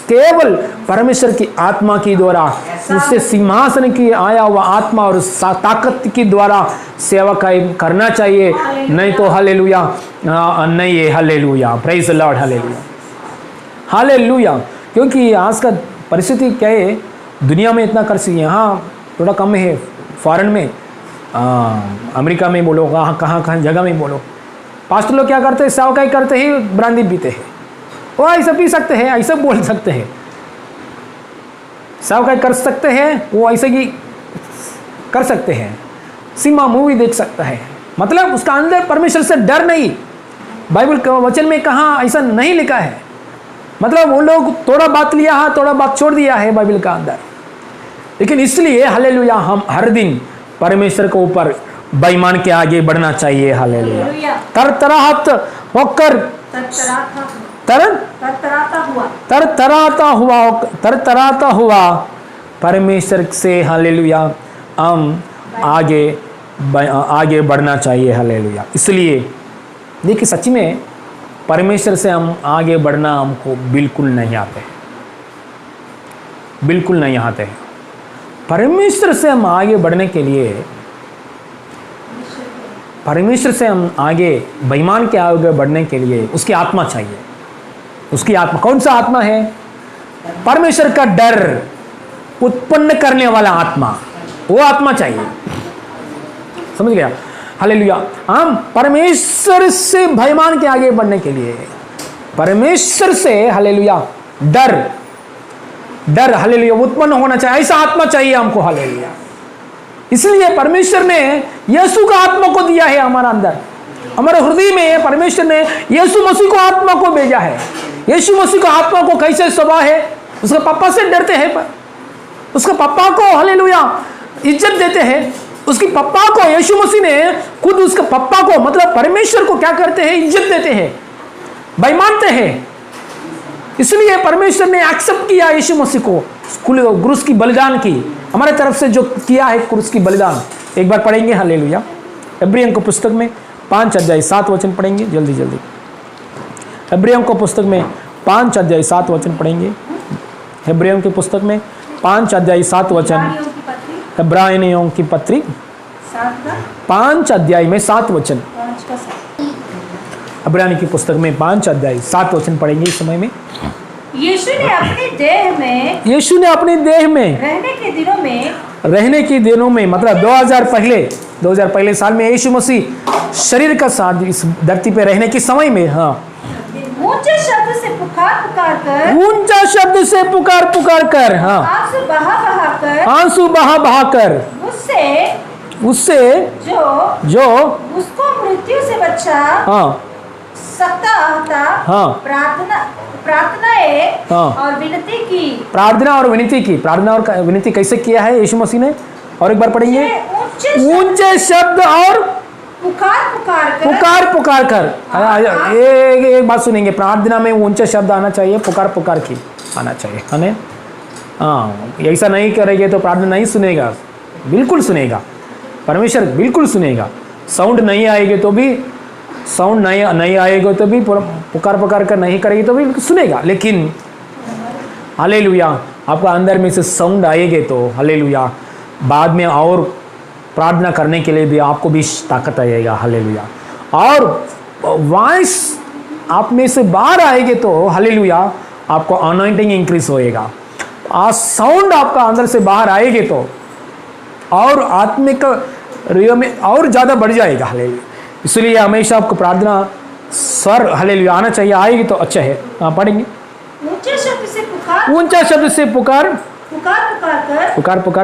केवल परमेश्वर की आत्मा की द्वारा, उससे सिंहासन की आया हुआ आत्मा और ताकत की द्वारा सेवा करना चाहिए। नहीं तो हालेलुया नहीं है। Hallelujah. Praise the Lord. Hallelujah hallelujah. क्योंकि आज का परिस्थिति क्या है, दुनिया में इतना कर सकते, यहाँ थोड़ा कम है, फॉरेन में, अमेरिका में बोलो, कहाँ जगह में बोलो, पास्टर लोग क्या करते हैं, सेवकाई करते ही ब्रांदी पीते हैं। वो ऐसा पी सकते हैं, ऐसा बोल सकते हैं, सेवकाई कर सकते हैं, वो ऐसे ही कर सकते हैं, सिनेमा मूवी देख सकता है, मतलब उसका अंदर परमेश्वर से डर नहीं। बाइबल के वचन में कहाँ ऐसा नहीं लिखा है। मतलब वो लोग थोड़ा बात लिया है, थोड़ा बात छोड़ दिया है बाइबल का अंदर। लेकिन इसलिए हालेलुया हम हर दिन परमेश्वर के ऊपर बेईमान के आगे बढ़ना चाहिए। हालेलुया। तरतराहत होकर तरतराता हुआ परमेश्वर से हालेलुया हम आगे बढ़ना चाहिए। हालेलुया। इसलिए देखिए सच में परमेश्वर से हम आगे बढ़ना हमको बिल्कुल नहीं आते, बिल्कुल नहीं आते। परमेश्वर से हम आगे बढ़ने के लिए, परमेश्वर से हम आगे बेईमान के आगे बढ़ने के लिए उसकी आत्मा चाहिए। उसकी आत्मा कौन सा आत्मा है? परमेश्वर का डर उत्पन्न करने वाला आत्मा, वो आत्मा चाहिए। समझ गया? हालेलुया। हम परमेश्वर से बेईमान के आगे बढ़ने के लिए परमेश्वर से हालेलुया डर हालेलुया उत्पन्न होना चाहिए, ऐसा आत्मा चाहिए हमको। हालेलुया। इसलिए परमेश्वर ने यीशु का आत्मा को दिया है हमारा अंदर, हमारे हृदय में परमेश्वर ने यीशु मसीह को आत्मा को भेजा है। यीशु मसीह को आत्मा को कैसे स्वभाव है, उसके पापा से डरते हैं, उसके पापा को हालेलुया इज्जत देते हैं। उसके पापा को यीशु मसीह ने खुद उसके पापा को मतलब परमेश्वर को क्या करते हैं, इज्जत देते हैं, भाई मानते हैं। इसलिए परमेश्वर ने एक्सेप्ट किया यीशु मसीह को, क्रूस की बलिदान की, हमारे तरफ से जो किया है क्रूस की बलिदान। एक बार पढ़ेंगे हालेलुया। इब्रियों को पुस्तक में 5 अध्याय 7 वचन पढ़ेंगे, जल्दी जल्दी। इब्रियों को पुस्तक में 5 अध्याय 7 वचन पढ़ेंगे। इब्रियों की पुस्तक में 5 अध्याय 7 वचन। इब्रानियों की पत्री 5 अध्याय में 7 वचन। इब्रानी की पुस्तक में 5 अध्याय 7 वचन पढ़ेंगे इस समय में। यीशु ने अपनी देह में रहने के दिनों में मतलब 2000 पहले साल में यीशु मसीह शरीर का साथ इस धरती पे रहने के समय में ऊंचे शब्द से पुकार कर आंसू बहा कर उससे जो उसको मृत्यु से बचा सकता था प्रार्थना और विनती कैसे किया है यीशु मसीह ने? और एक बार पढ़ेंगे। ऊंचे शब्द और पुकार कर। एक बात सुनेंगे, प्रार्थना में ऊंचे शब्द आना चाहिए, पुकार की। आना चाहिए, है ना? हाँ, ऐसा नहीं करेंगे तो प्रार्थना नहीं सुनेगा, बिल्कुल सुनेगा, परमेश्वर बिल्कुल सुनेगा। साउंड नहीं आएगी तो भी, साउंड नहीं आएगा तो भी, पुकार कर नहीं करेगी तो भी सुनेगा। लेकिन हालेलुया, आपका अंदर में से साउंड आएगे तो हालेलुया, बाद में और प्रार्थना करने के लिए भी आपको भी ताकत आएगा। हालेलुया, और वॉइस आप में से बाहर आएगी तो हालेलुया, आपको अनॉइंटिंग इंक्रीज होएगा। आज साउंड आपका अंदर से बाहर आएगी तो और आत्मिक रियो में और ज़्यादा बढ़ जाएगा। हालेलुया, इसलिए हमेशा आपको प्रार्थना स्वर हालेलुया आना चाहिए। आएगी तो अच्छा है। हाँ, पढ़ेंगे। ऊंचे शब्द से पुकार, ऊंचा शब्द से पुकार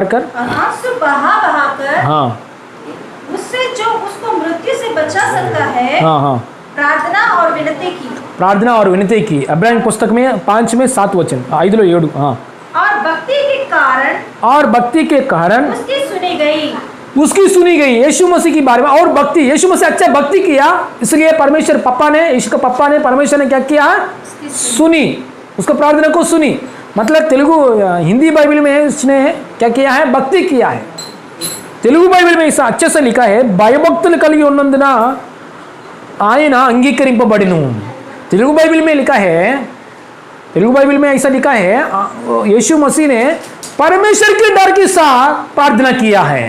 कर और आंसू बहा कर, हाँ, उससे जो उसको मृत्यु से बचा सकता है, हाँ, हाँ, प्रार्थना और विनती की। प्रार्थना और विनती की। अब्राहम पुस्तक में 5:7 वचन 5:7। हाँ, और भक्ति के कारण उसकी सुनी गई यीशु मसीह की बारे में। और भक्ति, यीशु मसीह अच्छा भक्ति किया, इसलिए परमेश्वर पप्पा ने, इसका पप्पा ने, परमेश्वर ने क्या किया? सुनी, उसको प्रार्थना को सुनी। मतलब तेलुगु हिंदी बाइबल में इसने क्या किया है? भक्ति किया है। तेलुगु बाइबल में ऐसा अच्छे से लिखा है, भयभक्तुలు కలిగి ఉన్నందున ఆయన అంగీకరింపబడెను। तेलुगु बाइबल में लिखा है, तेलुगु बाइबल में ऐसा लिखा है, यीशु मसीह ने परमेश्वर के डर के साथ प्रार्थना किया है,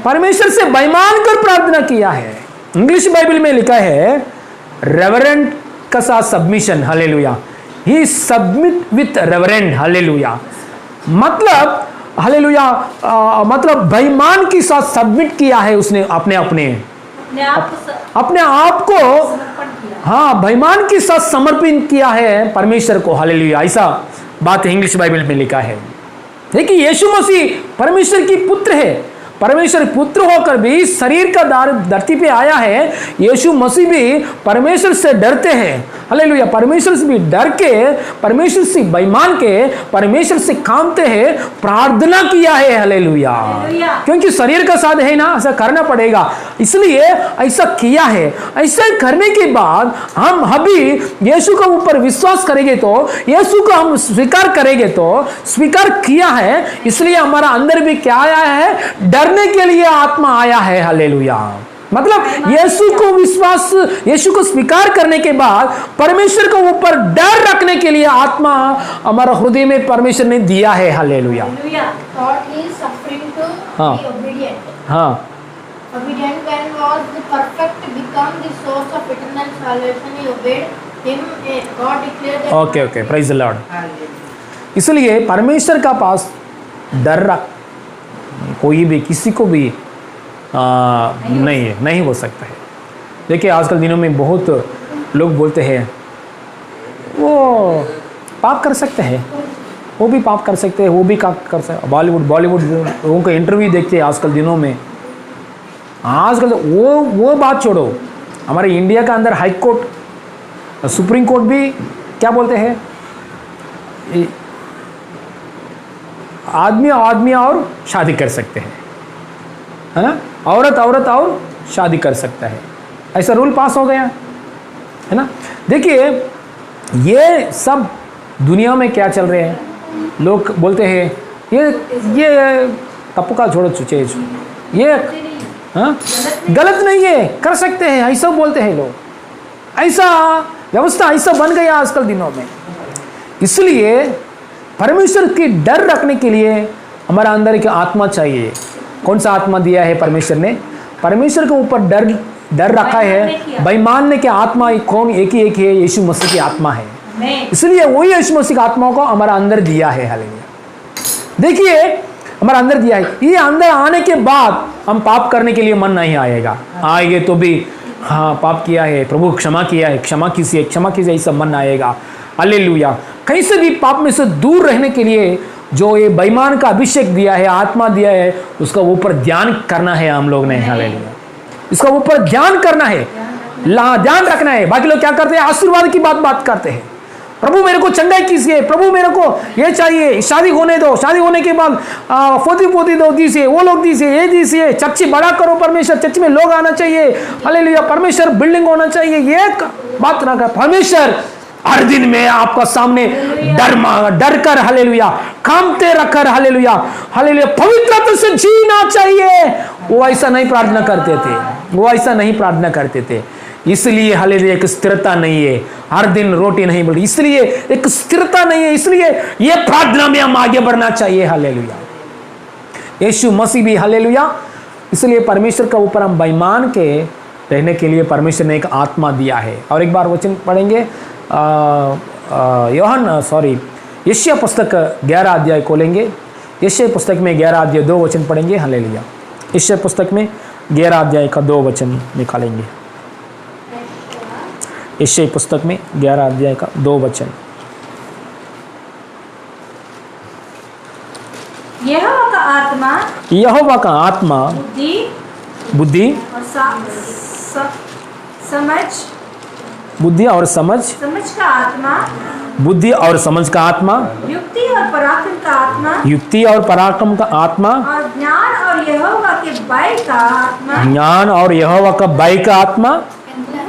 परमेश्वर से बेईमान कर प्रार्थना किया है। इंग्लिश बाइबल में लिखा है रेवरेंट का साथ submission. Hallelujah, he submit with reverent. Hallelujah, मतलब हालेलुया, मतलब बेईमान के साथ सबमिट किया है उसने अपने आप को, हाँ, बेईमान के साथ समर्पण किया है परमेश्वर को। हालेलुया, ऐसा बात इंग्लिश बाइबल में लिखा है। देखिए, यीशु मसीह परमेश्वर की पुत्र है, परमेश्वर पुत्र होकर भी शरीर का धरती पे आया है। यीशु मसीह भी परमेश्वर से डरते हैं। हालेलुया, परमेश्वर से भी डर के, परमेश्वर से बेईमान के, परमेश्वर से कामते हैं, प्रार्थना किया है। हालेलुया, क्योंकि शरीर का साथ है ना, ऐसा करना पड़ेगा, इसलिए ऐसा किया है। ऐसा करने के बाद हम अभी यीशु के ऊपर विश्वास करेंगे तो, यीशु को हम स्वीकार करेंगे तो, स्वीकार किया है, इसलिए हमारा अंदर भी क्या आया है? डरने के लिए आत्मा आया है। हालेलुया, मतलब यीशु को विश्वास, यीशु को स्वीकार करने के बाद परमेश्वर के ऊपर डर रखने के लिए आत्मा हमारा हृदय में परमेश्वर ने दिया है। हालेलुया, हाँ, हाँ, obedient when was the perfect become the source of eternal salvation, he obeyed him, God declared that. Okay, praise the Lord। इसलिए परमेश्वर का पास डर रख, कोई भी किसी को भी नहीं हो सकता है। देखिए, आजकल दिनों में बहुत लोग बोलते हैं वो पाप कर सकते हैं, वो भी पाप कर सकते हैं, वो भी कर सकते हैं। बॉलीवुड लोगों का इंटरव्यू देखते हैं आजकल दिनों में। आजकल वो बात छोड़ो, हमारे इंडिया का अंदर हाई कोर्ट, सुप्रीम कोर्ट भी क्या बोलते हैं? आदमी और शादी कर सकते हैं, है ना? औरत और शादी कर सकता है, ऐसा रूल पास हो गया है ना। देखिए, ये सब दुनिया में क्या चल रहे हैं, लोग बोलते हैं ये तप्पू का छोड़ो चीज, ये हाँ गलत नहीं है, कर सकते हैं, ऐसा बोलते हैं लोग। ऐसा व्यवस्था ऐसा बन गया आजकल दिनों में। इसलिए परमेश्वर की डर रखने के लिए हमारा अंदर एक आत्मा चाहिए। कौन सा आत्मा दिया है परमेश्वर ने? परमेश्वर के ऊपर डर रखा है। बेईमान ने क्या आत्मा कौन? एक ही है, यीशु मसीह की आत्मा है। इसलिए वही यीशु मसीह की आत्मा को हमारा अंदर दिया है। हालेलुया, देखिए, हमारा अंदर दिया है। ये अंदर आने के बाद हम पाप करने के लिए मन नहीं आएगा, आएंगे तो भी हाँ पाप किया है, प्रभु क्षमा किया है, क्षमा कीजिए ऐसा मन आएगा। हालेलुया, कहीं से भी पाप में से दूर रहने के लिए जो ये बेईमान का अभिषेक दिया है, आत्मा दिया है, उसका ऊपर ध्यान करना है हम लोग ने। हालेलुया, इसका ऊपर ध्यान करना है, ध्यान रखना है। बाकी लोग क्या करते हैं? आशीर्वाद की बात करते हैं। प्रभु मेरे को चंगाई कीजिए, प्रभु मेरे को ये चाहिए, शादी होने दो, शादी होने के बाद पोती दो दीजिए, वो लोग दीजिए, ये दीजिए, चर्च बड़ा करो परमेश्वर, चर्च में लोग आना चाहिए। हालेलुया, परमेश्वर बिल्डिंग होना चाहिए। ये बात ना कर, परमेश्वर हर दिन में आपका सामने डर कर हालेलुया, कांपते रखकर हालेलुया, हालेलुया पवित्रता से जीना चाहिए। वो ऐसा नहीं प्रार्थना करते थे, वो ऐसा नहीं प्रार्थना करते थे। इसलिए हालेलुया एक स्थिरता नहीं है, हर दिन रोटी नहीं मिलती, इसलिए एक स्थिरता नहीं है। इसलिए ये प्रार्थना में हम आगे बढ़ना चाहिए हालेलुया। यीशु मसीह भी हालेलुया, इसलिए परमेश्वर का ऊपर हम बेईमान के रहने के लिए परमेश्वर ने एक आत्मा दिया है। और एक बार वचन पढ़ेंगे, यशायाह पुस्तक 11 अध्याय खोलेंगे। यशायाह पुस्तक में 11 अध्याय 2 वचन पढ़ेंगे हालेलुया। यशायाह पुस्तक में 11 अध्याय का 2 वचन निकालेंगे। यशायाह पुस्तक में 11 अध्याय का 2 वचन। यहोवा का आत्मा बुद्धि और समझ का आत्मा, बुद्धि और समझ का आत्मा, युक्ति और पराक्रम का आत्मा, युक्ति और पराक्रम का आत्मा, और ज्ञान और यहोवा के भय का आत्मा, ज्ञान और यहोवा का भय का आत्मा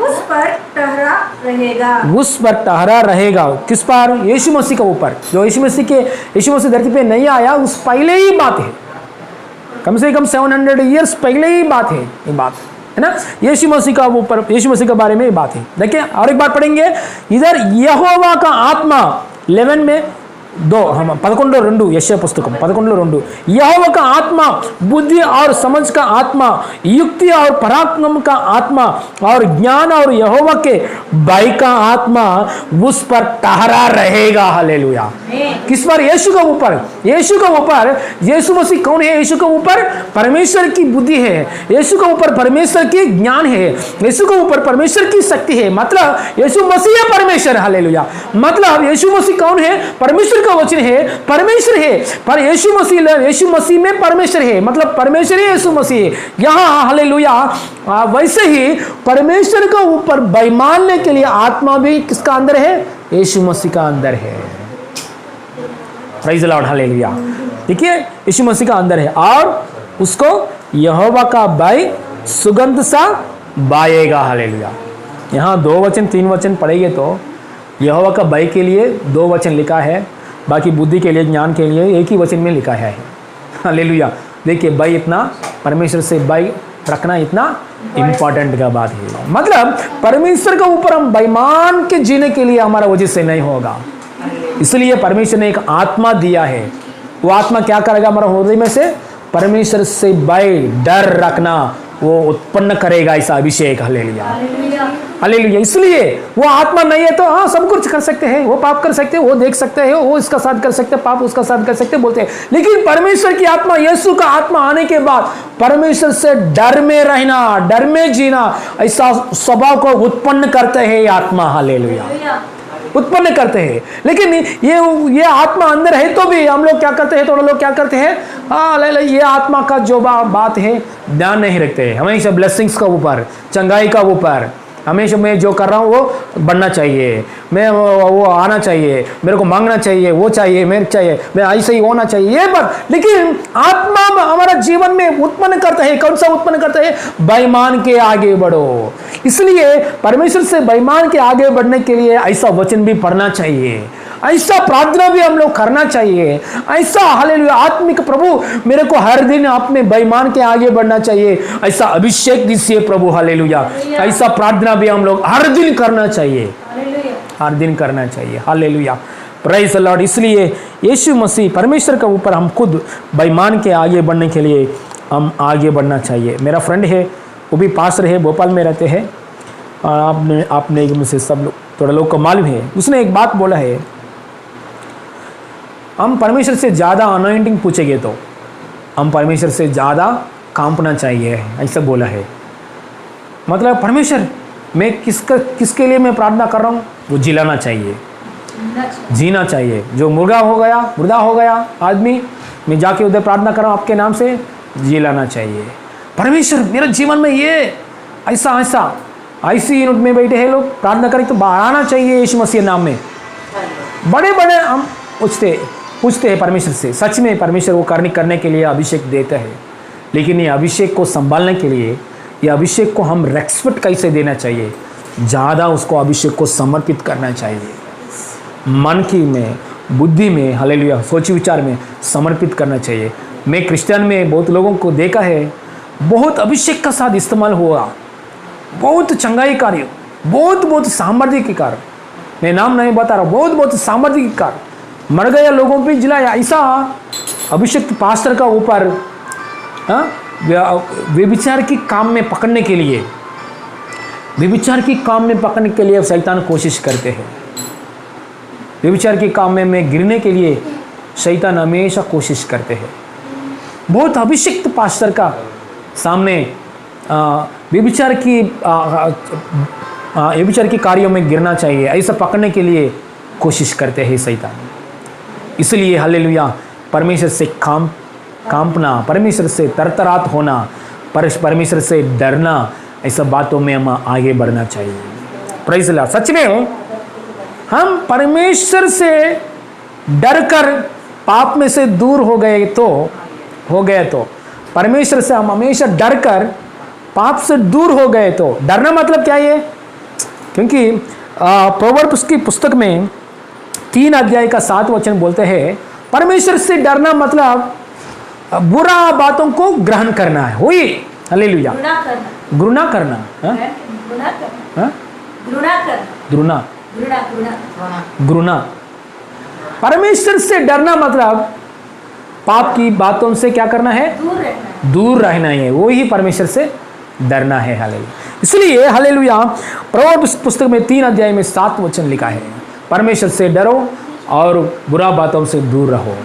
उस पर ठहरा रहेगा। उस पर ठहरा रहेगा। किस पर? यीशु मसीह के ऊपर। जो यीशु मसीह धरती पे नहीं आया, उस पहले ही बात है, कम से कम 700 ईयर्स पहले ही बात है, ये बात है ना। यीशु मसीह का ऊपर, यीशु मसीह के बारे में बात है। देखिए और एक बार पढ़ेंगे इधर, यहोवा का आत्मा 11 में 2, हम 11:2 यशायाह पुस्तकం 11:2 यहोवा का आत्मा बुद्धि और समझ का आत्मा, युक्ति और पराक्रम का आत्मा और ज्ञान और यहोवा के भय का आत्मा उस पर ठहरा रहेगा हालेलुया। किस पर? यीशु के ऊपर। यीशु के ऊपर। यीशु मसीह कौन है? यीशु के ऊपर परमेश्वर की बुद्धि है, यीशु के ऊपर परमेश्वर की ज्ञान है, यीशु के ऊपर परमेश्वर की शक्ति है। मतलब यीशु मसीह है परमेश्वर हालेलुया। मतलब यीशु मसीह कौन है? परमेश्वर का वचन है, परमेश्वर है। पर यीशु मसीह में परमेश्वर है, मतलब परमेश्वर ही यीशु मसीह है यहाँ हालेलुया। वैसे ही परमेश्वर का ऊपर बेईमानने के लिए आत्मा भी किसका अंदर है? यीशु मसीह का अंदर है। Praise the Lord hallelujah. देखिए यीशु मसीह का अंदर है और उसको यहोवा का भय सुगंध सा बाएगा हालेलुया। यहाँ 2 वचन 3 वचन पढ़ेंगे तो यहोवा का भय के लिए 2 वचन लिखा है, बाकी बुद्धि के लिए, ज्ञान के लिए एक ही वचन में लिखा है हालेलुया। देखिए भय इतना, परमेश्वर से भय रखना इतना इंपॉर्टेंट का बात है। मतलब परमेश्वर के ऊपर हम बेईमान के जीने के लिए हमारा वजह से नहीं होगा। इसलिए परमेश्वर ने एक आत्मा दिया है। वो आत्मा क्या करेगा? हमारा हृदय में से परमेश्वर से भय डर रखना वो उत्पन्न करेगा, ऐसा अभिषेक हालेलुया हालेलुया। इसलिए वो आत्मा नहीं है तो हाँ सब कुछ कर सकते हैं, वो पाप कर सकते हैं, वो देख सकते हैं, वो इसका साथ कर सकते हैं, पाप उसका साथ कर सकते हैं बोलते हैं। लेकिन परमेश्वर की आत्मा, यीशु का आत्मा आने के बाद परमेश्वर से डर में रहना, डर में जीना, ऐसा स्वभाव को उत्पन्न करते हैं आत्मा हालेलुया, उत्पन्न करते हैं। लेकिन ये आत्मा अंदर है तो भी हम लोग क्या करते हैं? थोड़ा लोग क्या करते हैं? ये आत्मा का जो बात है ध्यान नहीं रखते हैं। हमेशा ब्लेसिंग्स का ऊपर, चंगाई का ऊपर, हमेशा मैं जो कर रहा हूँ वो बनना चाहिए, मैं वो आना चाहिए, मेरे को मांगना चाहिए, वो चाहिए, मेरे चाहिए, मैं ऐसे ही होना चाहिए, ये बात। लेकिन आत्मा हमारा जीवन में उत्पन्न करता है, कौन सा उत्पन्न करता है? बेईमान के आगे बढ़ो। इसलिए परमेश्वर से बेईमान के आगे बढ़ने के लिए ऐसा वचन भी पढ़ना चाहिए, ऐसा प्रार्थना भी हम लोग करना चाहिए, ऐसा हालेलुया आत्मिक प्रभु मेरे को हर दिन आप में बेईमान के आगे बढ़ना चाहिए, ऐसा अभिषेक दीजिए प्रभु हालेलुया। ऐसा प्रार्थना भी हम लोग हर दिन करना चाहिए, हर दिन करना चाहिए हालेलुया। Praise the Lord. इसलिए यीशु मसीह परमेश्वर के ऊपर हम खुद बेईमान के आगे बढ़ने के लिए हम आगे बढ़ना चाहिए। मेरा फ्रेंड है, वो भी पास्टर है, भोपाल में रहते हैं। आपने में से सब लोग, थोड़ा लोग को मालूम है, उसने एक बात बोला है, हम परमेश्वर से ज़्यादा अनॉइंटिंग पूछेंगे तो हम परमेश्वर से ज़्यादा कांपना चाहिए, ऐसा बोला है। मतलब परमेश्वर मैं किसके लिए मैं प्रार्थना कर रहा हूँ, वो जिलाना चाहिए, जीना चाहिए। जो मुर्दा हो गया आदमी, मैं जाके उधर प्रार्थना कर रहा हूँ आपके नाम से, जिलाना चाहिए। परमेश्वर मेरे जीवन में ये ऐसी यूनिट में बैठे हैं लोग, प्रार्थना करें तो बाहर आना चाहिए यीशु मसीह नाम में। बड़े हम पूछते हैं परमेश्वर से, सच में परमेश्वर वो करने के लिए अभिषेक देता है। लेकिन ये अभिषेक को संभालने के लिए, ये अभिषेक को हम रेस्पेक्ट कैसे देना चाहिए, ज़्यादा उसको अभिषेक को समर्पित करना चाहिए। मन की में, बुद्धि में, हालेलुया, सोच विचार में समर्पित करना चाहिए। मैं क्रिश्चियन में बहुत लोगों को देखा है, बहुत अभिषेक का साथ इस्तेमाल हुआ, बहुत चंगाई कार्य, बहुत सामर्थ्य के कार्य, मैं नाम नहीं बता रहा, बहुत सामर्थ्य के कार्य, मर गया लोगों पे जिलाया, ऐसा अभिषेक पास्टर का ऊपर व्यभिचार की काम में पकड़ने के लिए, व्यभिचार की काम में पकड़ने के लिए शैतान कोशिश करते हैं। व्यभिचार के काम में गिरने के लिए शैतान हमेशा कोशिश करते हैं। बहुत अभिषिक्त पास्टर का सामने व्यभिचार की कार्यों में गिरना चाहिए, ऐसा पकड़ने के लिए कोशिश करते हैं शैतान। इसलिए हालेलुया, परमेश्वर से कांपना, परमेश्वर से तरतरात होना, परमेश्वर से डरना, ऐसा बातों में हम आगे बढ़ना चाहिए। Praise Lord. सच में हम परमेश्वर से डरकर पाप में से दूर हो गए तो परमेश्वर से हम हमेशा डरकर पाप से दूर हो गए तो, डरना मतलब क्या है? क्योंकि प्रोवर्ब्स की पुस्तक में 3 अध्याय का 7 वचन बोलते हैं, परमेश्वर से डरना मतलब बुरा बातों को ग्रहण करना है। हुई हालेलुया, घृणा करना, घृणा। परमेश्वर से डरना मतलब पाप की बातों से क्या करना है? दूर रहना है। वो ही परमेश्वर से डरना है। हालेलुया। इसलिए हालेलुया, प्रोवर्ब्स पुस्तक में 3 अध्याय में 7 वचन लिखा है, परमेश्वर से डरो और बुरा बातों से दूर रहो।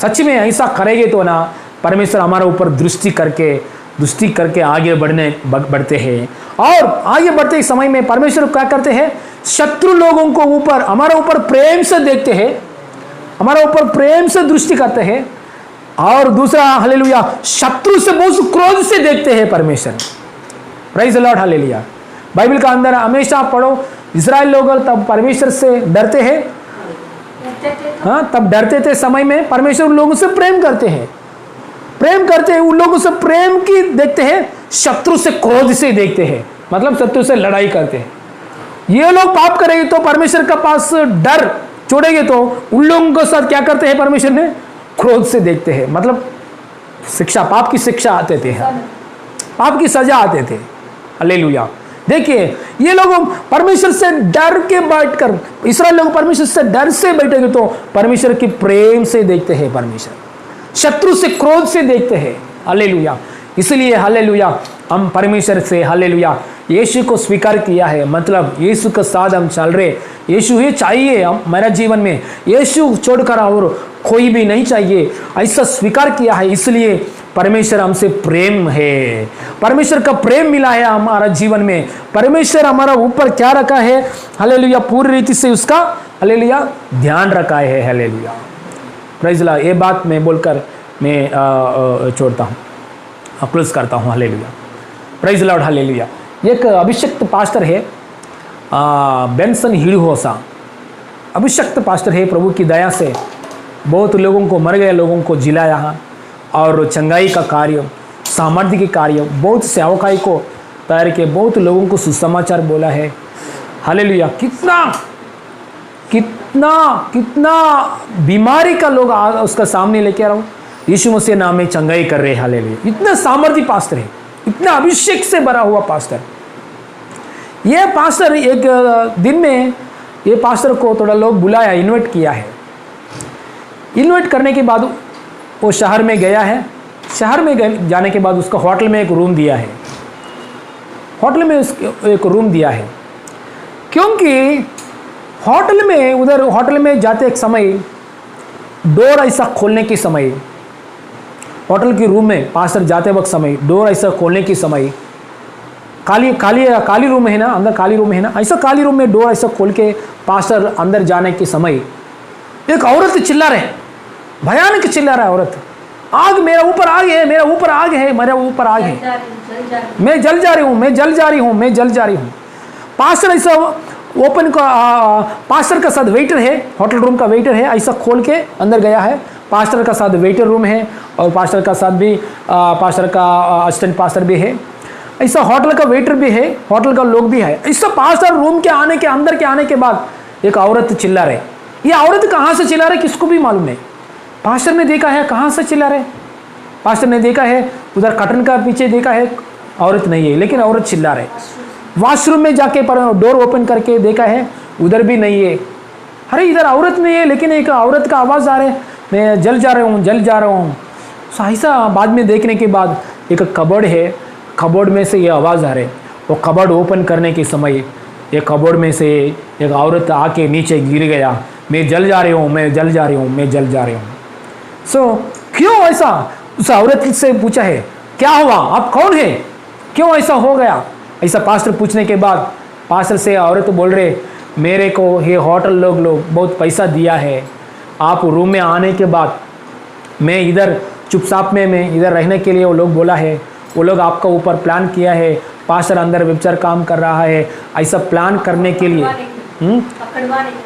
सच में ऐसा करेंगे तो ना, परमेश्वर हमारे ऊपर दृष्टि करके आगे बढ़ते हैं। और आगे बढ़ते समय में परमेश्वर क्या करते हैं? शत्रु लोगों को हमारे ऊपर प्रेम से देखते हैं, हमारे ऊपर प्रेम से दृष्टि करते हैं। और दूसरा हालेलुया, शत्रु से बहुत क्रोध से देखते हैं परमेश्वर। Praise the Lord, hallelujah. Bible का अंदर हमेशा पढ़ो, इस्राएल लोग तब परमेश्वर से डरते हैं, तब डरते थे समय में परमेश्वर उन लोगों से प्रेम करते हैं, उन लोगों से प्रेम की देखते हैं, शत्रु से क्रोध से देखते हैं, मतलब शत्रु से लड़ाई करते हैं। ये लोग पाप करेंगे तो परमेश्वर का पास डर छोड़ेंगे तो उन लोगों के साथ क्या करते हैं? परमेश्वर ने क्रोध से देखते हैं, मतलब शिक्षा, पाप की शिक्षा आते थे, पाप की सजा आते थे। हालेलुया। देखिए, ये लोग परमेश्वर से डर के बैठकर, इस्राएल लोग परमेश्वर से डर से बैठेंगे तो परमेश्वर के प्रेम से देखते हैं, परमेश्वर शत्रु से क्रोध से देखते हैं। हालेलुया। इसलिए हालेलुया, हम परमेश्वर से हालेलुया यीशु को स्वीकार किया है, मतलब यीशु के साथ हम चल रहे, यीशु ही चाहिए हमारा जीवन में, यीशु छोड़कर और कोई भी नहीं चाहिए, ऐसा स्वीकार किया है। इसलिए परमेश्वर हमसे प्रेम है, परमेश्वर का प्रेम मिला है हमारा जीवन में। परमेश्वर हमारा ऊपर क्या रखा है? हालेलुया, पूरी रीति से उसका हालेलुया ध्यान रखा है। Hallelujah, praise Lord. ये बात मैं बोलकर मैं छोड़ता हूँ, क्लोज करता हूँ। Hallelujah, praise Lord, hallelujah. एक अभिषिक्त पास्टर है बेंसन हिडहोसा, अभिषिक्त पास्टर है, प्रभु की दया से बहुत लोगों को, मर गए लोगों को जिलाया और चंगाई का कार्य, सामर्थ्य के कार्य, बहुत सेवकाई को तैयार के, बहुत लोगों को सुसमाचार बोला है। हालेलुया। कितना बीमारी का लोग उसका सामने लेके आ रहा हूँ, यीशु मसीह नाम में चंगाई कर रहे हैं। हालेलुया। इतना सामर्थ्य पास्टर है, इतना अभिषेक से भरा हुआ पास्टर। ये पास्टर एक दिन में ये पास्टर को थोड़ा लोग बुलाया, इन्वाइट किया है। इन्वाइट करने के बाद वो शहर में गया है। शहर में जाने के बाद उसका होटल में एक रूम दिया है, होटल में एक रूम दिया है, क्योंकि होटल में जाते एक समय डोर ऐसा खोलने के समय, होटल के रूम में पास्टर जाते वक्त समय डोर ऐसा खोलने के समय, काली रूम है ना, अंदर काली रूम है ना, ऐसा काली रूम में डोर ऐसा खोल के पास्टर अंदर जाने के समय एक औरत चिल्ला रहे, भयानक चिल्ला रहा है औरत, आग मेरा ऊपर आग है, मेरा ऊपर आग है, मेरा ऊपर आग है, मैं जल जा रही हूँ, मैं जल जा रही हूँ, मैं जल जा रही हूँ। पास्टर ऐसा ओपन का पास्टर का साथ वेटर है, होटल रूम का वेटर है, ऐसा खोल के अंदर गया है। पास्टर का साथ वेटर रूम है और पास्टर का साथ भी पास्टर का असिस्टेंट पास्टर भी है, ऐसा होटल का वेटर भी है, होटल का लोग भी है। ऐसा पास्टर रूम के अंदर के आने के बाद एक औरत चिल्ला रहे। ये औरत कहाँ से चिल्ला रहे किसको भी मालूम नहीं। पास्टर ने देखा है कहाँ से चिल्ला रहे, पास्टर ने देखा है उधर कर्टन का पीछे देखा है, औरत नहीं है लेकिन औरत चिल्ला रहे। वॉशरूम में जाके डोर ओपन करके देखा है, उधर भी नहीं है। अरे इधर औरत नहीं है लेकिन एक औरत का आवाज़ आ रहा है, मैं जल जा रहा हूँ, जल जा रहा हूँ। ऐसा बाद में देखने के बाद एक कबर्ड है, कबर्ड में से ये आवाज़ आ रही है। वो कबर्ड ओपन करने के समय एक कबर्ड में से एक औरत आके नीचे गिर गया, मैं जल जा रही हूँ, मैं जल जा रही हूँ, मैं जल जा रही हूँ। क्यों ऐसा उस औरत से पूछा है, क्या हुआ, आप कौन है, क्यों ऐसा हो गया? ऐसा पास्टर पूछने के बाद पास्टर से औरत बोल रहे, मेरे को ये होटल लोग बहुत पैसा दिया है, आप रूम में आने के बाद मैं इधर चुपचाप में मैं इधर रहने के लिए वो लोग बोला है, वो लोग आपका ऊपर प्लान किया है, पास्टर अंदर व्यभिचार काम कर रहा है, ऐसा प्लान करने के लिए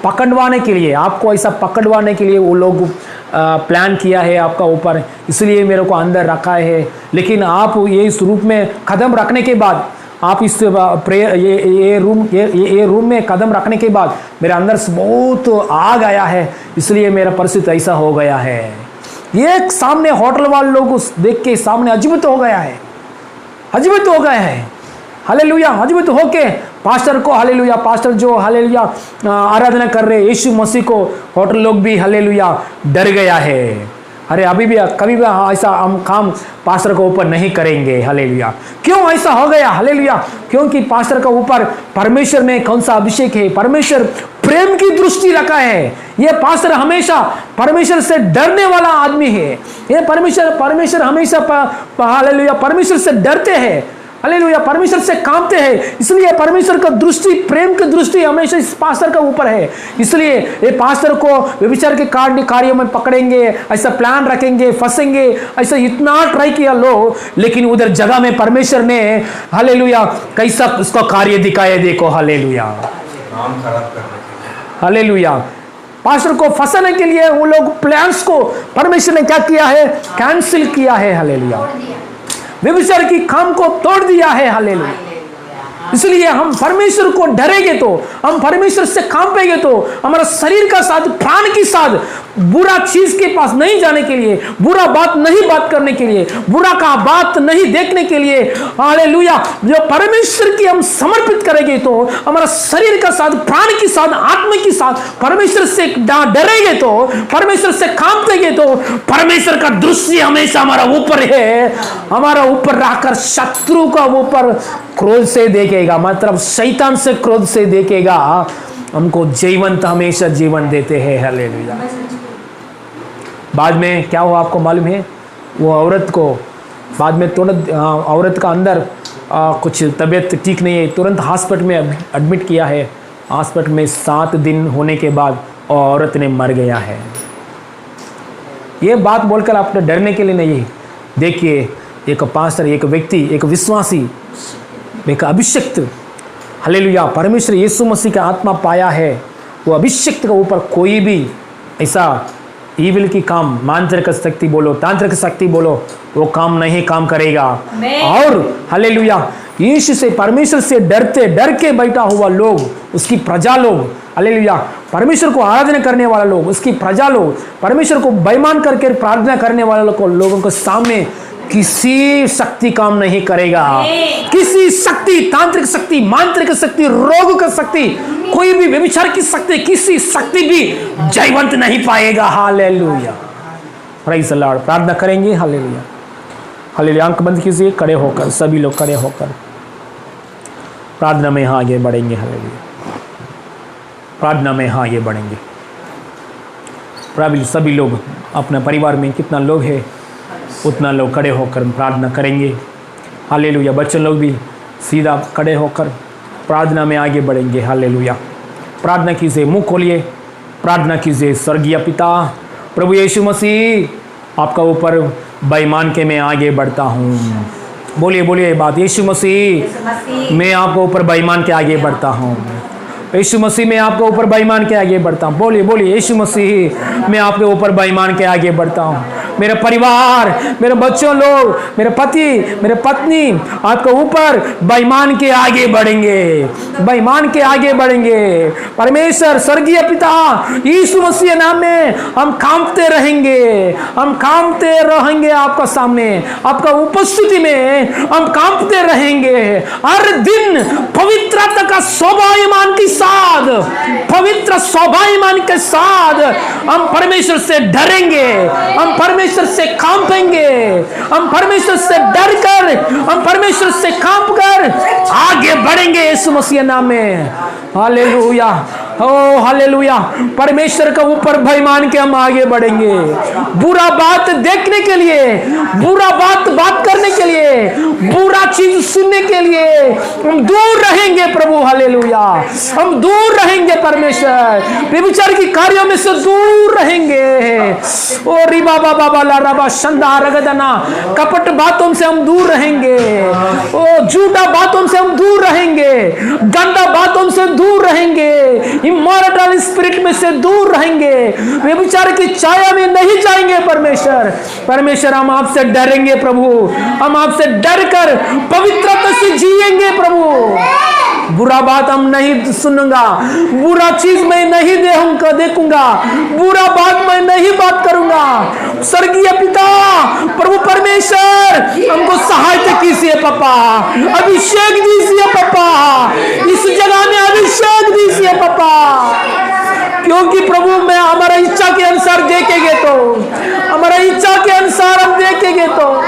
पकड़वाने के लिए आपको ऐसा पकड़वाने के लिए वो लोग प्लान किया है आपका ऊपर, इसलिए मेरे को अंदर रखा है। लेकिन आप ये इस रूप में कदम रखने के बाद, आप इस प्रेयर ये रूम में कदम रखने के बाद मेरे अंदर से बहुत आग आया है, इसलिए मेरा परिस्थिति ऐसा हो गया है। ये सामने होटल वाले लोग उस देख के सामने अजीबत हो गया है, अजीबत हो गया है। हालेलुया, अजीबत होके पास्टर को हालेलुया, पास्टर जो हालेलुया आराधना कर रहे यीशु मसीह को, होटल लोग भी हालेलुया डर गया है। अरे अभी भी कभी भी ऐसा हम काम पास्टर को ऊपर नहीं करेंगे। हालेलुया, क्यों ऐसा हो गया? हालेलुया, क्योंकि पास्टर का ऊपर परमेश्वर ने कौन सा अभिषेक है? परमेश्वर प्रेम की दृष्टि रखा है। ये पास्टर हमेशा परमेश्वर से डरने वाला आदमी है। ये परमेश्वर हमेशा हालेलुया परमेश्वर से डरते हैं, हालेलुया परमेश्वर से कांपते हैं। इसलिए परमेश्वर का दृष्टि, प्रेम की दृष्टि हमेशा इस पास्टर का ऊपर है। इसलिए ये पास्टर को व्यभिचार के कार्यों में पकड़ेंगे, ऐसा प्लान रखेंगे, फंसेंगे, ऐसा इतना ट्राई किया लो, लेकिन उधर जगह में परमेश्वर ने हालेलुया कैसा उसका कार्य दिखाया, देखो हालेलुया, नाम खराब करने के लिए। हालेलुया पास्टर को फंसाने के लिए वो लोग प्लान्स को परमेश्वर ने क्या किया है? कैंसिल किया है। हालेलुया, व्यभिचार की काम को तोड़ दिया है। हालेलुया, इसलिए हम परमेश्वर को डरेंगे तो, हम परमेश्वर से कांपेंगे तो, हमारा शरीर का साथ, प्राण के साथ बुरा चीज के पास नहीं जाने के लिए, बुरा बात नहीं बात करने के लिए, बुरा का बात नहीं देखने के लिए, हालेलुया जो परमेश्वर की हम समर्पित करेंगे तो हमारा शरीर का साथ, प्राण के साथ, आत्मा के साथ परमेश्वर से डरेंगे तो, परमेश्वर से कांपेंगे तो परमेश्वर का दृष्टि हमेशा हमारा ऊपर है। हमारा ऊपर रहकर शत्रु का ऊपर क्रोध से देखेगा, मतलब शैतान से क्रोध से देखेगा। हमको जीवंत हमेशा जीवन देते हैं। हालेलुया। बाद में क्या हुआ आपको मालूम है? वो औरत को बाद में तुरंत औरत का अंदर कुछ तबीयत ठीक नहीं है, तुरंत हॉस्पिटल में एडमिट किया है। हॉस्पिटल में 7 दिन होने के बाद औरत ने मर गया है। ये बात बोलकर आपने डरने के लिए नहीं। देखिए, एक पास्टर, एक व्यक्ति, एक विश्वासी, एक अभिषिक्त, हालेलुया परमेश्वर यीशु मसीह का आत्मा पाया है, वो अभिषिक्त के ऊपर कोई भी ऐसा ईविल की काम, मांत्रिक शक्ति बोलो, तांत्रिक शक्ति बोलो, वो काम नहीं काम करेगा। और हालेलुया यीशु से, परमेश्वर से डर के बैठा हुआ लोग, उसकी प्रजा लोग, हालेलुया परमेश्वर को आराधना करने वाला लोग, उसकी प्रजा लोग, परमेश्वर को बेईमान करके प्रार्थना करने वाले लोगों के सामने किसी शक्ति काम नहीं करेगा। किसी शक्ति, तांत्रिक शक्ति, मांत्रिक शक्ति, रोग का शक्ति, कोई भी व्यभिचार की शक्ति, किसी शक्ति भी जयवंत नहीं पाएगा। Hallelujah, praise the Lord. प्रार्थना करेंगे। Hallelujah, hallelujah. आंख बंद कीजिए, खड़े होकर, सभी लोग खड़े होकर प्रार्थना में यहाँ आगे बढ़ेंगे। हालेलुया, प्रार्थना में यहाँ आगे बढ़ेंगे। प्रभु सभी लोग अपने परिवार में कितना लोग है उतना लोग खड़े होकर प्रार्थना करेंगे। हालेलुया। बच्चे लोग भी सीधा खड़े होकर प्रार्थना में आगे बढ़ेंगे। हालेलुया। प्रार्थना कीजिए, मुंह खोलिए, प्रार्थना कीजिए। स्वर्गीय पिता, प्रभु यीशु मसीह, आपका ऊपर बेईमान के मैं आगे बढ़ता हूँ। बोलिए बोलिए बात, यीशु मसीह मैं आपको ऊपर बेईमान के आगे बढ़ता हूँ। यीशु मसीह में आपके ऊपर बेईमान के आगे बढ़ता हूँ। बोलिए बोलिए, यीशु मसीह मैं आपके ऊपर बेईमान के आगे बढ़ता हूँ। मेरा परिवार, मेरे बच्चों लोग, मेरे पति, मेरे पत्नी आपके ऊपर बेईमान के आगे बढ़ेंगे, बेईमान के आगे बढ़ेंगे। परमेश्वर स्वर्गीय पिता यीशु मसीह नाम में हम कांपते रहेंगे, हम कांपते रहेंगे आपका सामने, आपका उपस्थिति में हम कांपते रहेंगे। हर दिन पवित्रता का स्वाभिमान के साथ, पवित्र स्वाभिमान के साथ हम परमेश्वर से डरेंगे, हम परमेश्वर से कांपेंगे, हम परमेश्वर से डर कर, हम परमेश्वर से कांप कर आगे बढ़ेंगे यीशु मसीह नाम में। हालेलुया, ओ हालेलुया। परमेश्वर का ऊपर बेईमान के हम आगे बढ़ेंगे। बुरा बात देखने के लिए, बुरा बात करने के लिए, बुरा चीज सुनने के लिए हम दूर रहेंगे प्रभु। हालेलुया, हम दूर रहेंगे परमेश्वर, व्यभिचार की कार्यों में से दूर रहेंगे। ओ रिबा बाबा बाला रबा शंदा रगदना, कपट बातों से हम दूर रहेंगे। ओ झूठा बातों से हम दूर रहेंगे, गंदा बातों से दूर रहेंगे, इमोरल स्पिरिट में से दूर रहेंगे, व्यभिचार की छाया में नहीं जाएंगे। परमेश्वर हम आपसे डरेंगे प्रभु, हम आपसे डर कर पवित्रता से जिएंगे प्रभु। बुरा बात हम नहीं सुनूंगा, बुरा चीज मैं नहीं देखूंगा, बुरा बात मैं नहीं बात करूंगा। स्वर्गीय पिता प्रभु परमेश्वर हमको सहायता कीजिए पापा, अभिषेक दीजिए पापा, इस जगह में अभिषेक दीजिए पापा। क्योंकि प्रभु मैं हमारा इच्छा के अनुसार देखेंगे तो, हमारा इच्छा के अनुसार हम देखेंगे तो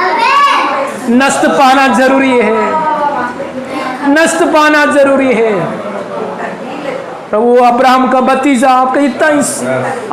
नष्ट पाना जरूरी है, नष्ट पाना जरूरी है। प्रभु अब्राहम का भतीजा आपका इतना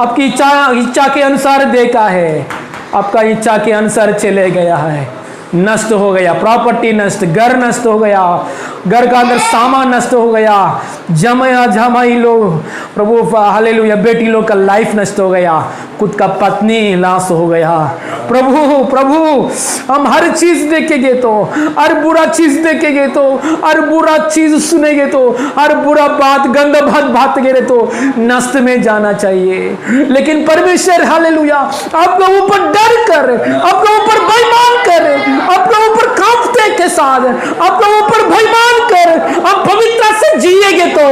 आपकी इच्छा के अनुसार देखा है, आपका इच्छा के अनुसार चले गया है, नष्ट हो गया, प्रॉपर्टी नष्ट, घर नष्ट हो गया, घर का अंदर सामान नष्ट हो गया, जमाई लोग प्रभु हालेलुया, बेटी लोग का लाइफ नष्ट हो गया, खुद का पत्नी लाश हो गया। प्रभु हम हर चीज देखेंगे तो, हर बुरा चीज देखेंगे तो, हर बुरा चीज सुनेंगे तो, हर बुरा बात गंदा बात गिरे तो नष्ट में जाना चाहिए। लेकिन परमेश्वर हालेलुया आपके ऊपर डर कर, आपके ऊपर बेईमान कर, आपके ऊपर कांपते के साथ, आपके ऊपर बेईमान कर हम पवित्र से जिएंगे तो,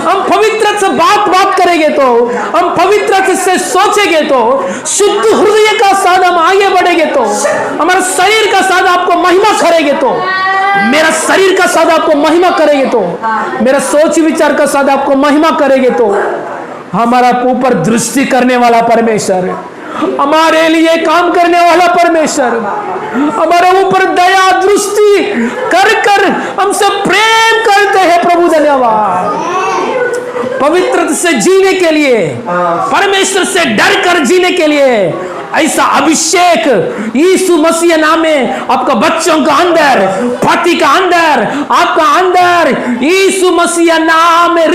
हम पवित्र से बात करेंगे तो, हम पवित्र से सोचेंगे तो, शुद्ध हृदय का साथ हम आगे बढ़ेंगे तो, हमारा शरीर का साथ आपको महिमा करेंगे तो, मेरा शरीर का साथ आपको महिमा करेंगे तो, मेरा सोच विचार का साथ आपको महिमा करेंगे तो, हमारा ऊपर दृष्टि करने वाला परमेश्वर, हमारे लिए काम करने वाला परमेश्वर, हमारे ऊपर दया दृष्टि कर हमसे प्रेम करते हैं प्रभु। धन्यवाद। पवित्र से जीने के लिए, परमेश्वर से डर कर जीने के लिए ऐसा अभिषेक यीशु मसीह नाम में आपका बच्चों का अंदर, पति का अंदर, आपका अंदर यीशु मसीह नाम में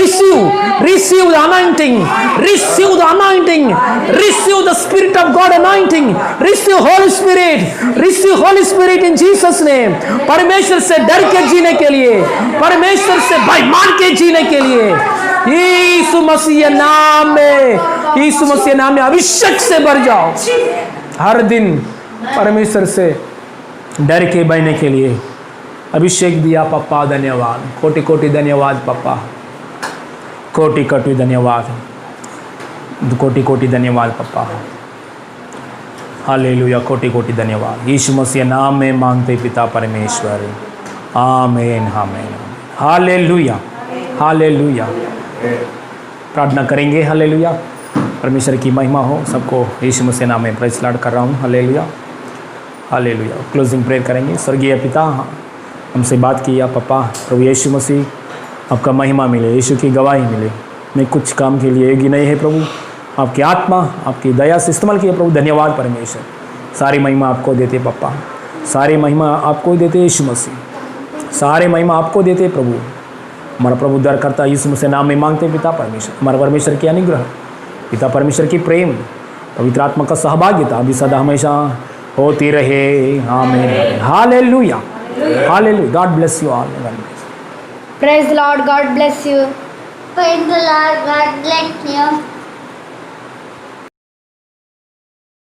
receive the anointing, receive the anointing, receive the spirit of God anointing, receive Holy Spirit in Jesus name। परमेश्वर से डर के जीने के लिए, परमेश्वर से बेईमान के जीने के लिए यीशु मसीह नाम में अभिषेक से भर जाओ। हर दिन परमेश्वर से डर के बहने के लिए अभिषेक दिया पापा। धन्यवाद, कोटि कोटि धन्यवाद पापा, कोटि कोटि धन्यवाद, कोटि कोटि धन्यवाद पापा। हालेलुया, कोटि कोटि धन्यवाद। यीशु मसीह नाम में मांगते पिता परमेश्वर, आमीन आमीन। Hallelujah hallelujah. प्रार्थना करेंगे। हालेलुया, परमेश्वर की महिमा हो सबको। यीशु मसीह नाम में प्रेज़ लॉर्ड कर रहा हूँ। Hallelujah hallelujah. क्लोजिंग प्रेयर करेंगे। स्वर्गीय पिता, हमसे बात किया पापा, प्रभु यीशु मसीह आपका महिमा मिले, यीशु की गवाही मिले। मैं कुछ काम के लिए योग्य नहीं है प्रभु, आपकी आत्मा आपकी दया से इस्तेमाल किया प्रभु। धन्यवाद परमेश्वर। सारी महिमा आपको देते पापा, सारी महिमा आपको देते यीशु मसीह, सारे महिमा आपको देते प्रभु। हमारा प्रभु उद्धार करता यीशु मसीह नाम में मांगते पिता परमेश्वर। हमारा परमेश्वर की अनुग्रह, पिता परमेश्वर की प्रेम, पवित्र आत्मा का सहभागिता अभी सदा हमेशा होती रहे। आमीन। Hallelujah hallelujah. God bless you all. Praise the Lord. God bless you. Praise the Lord. God bless you.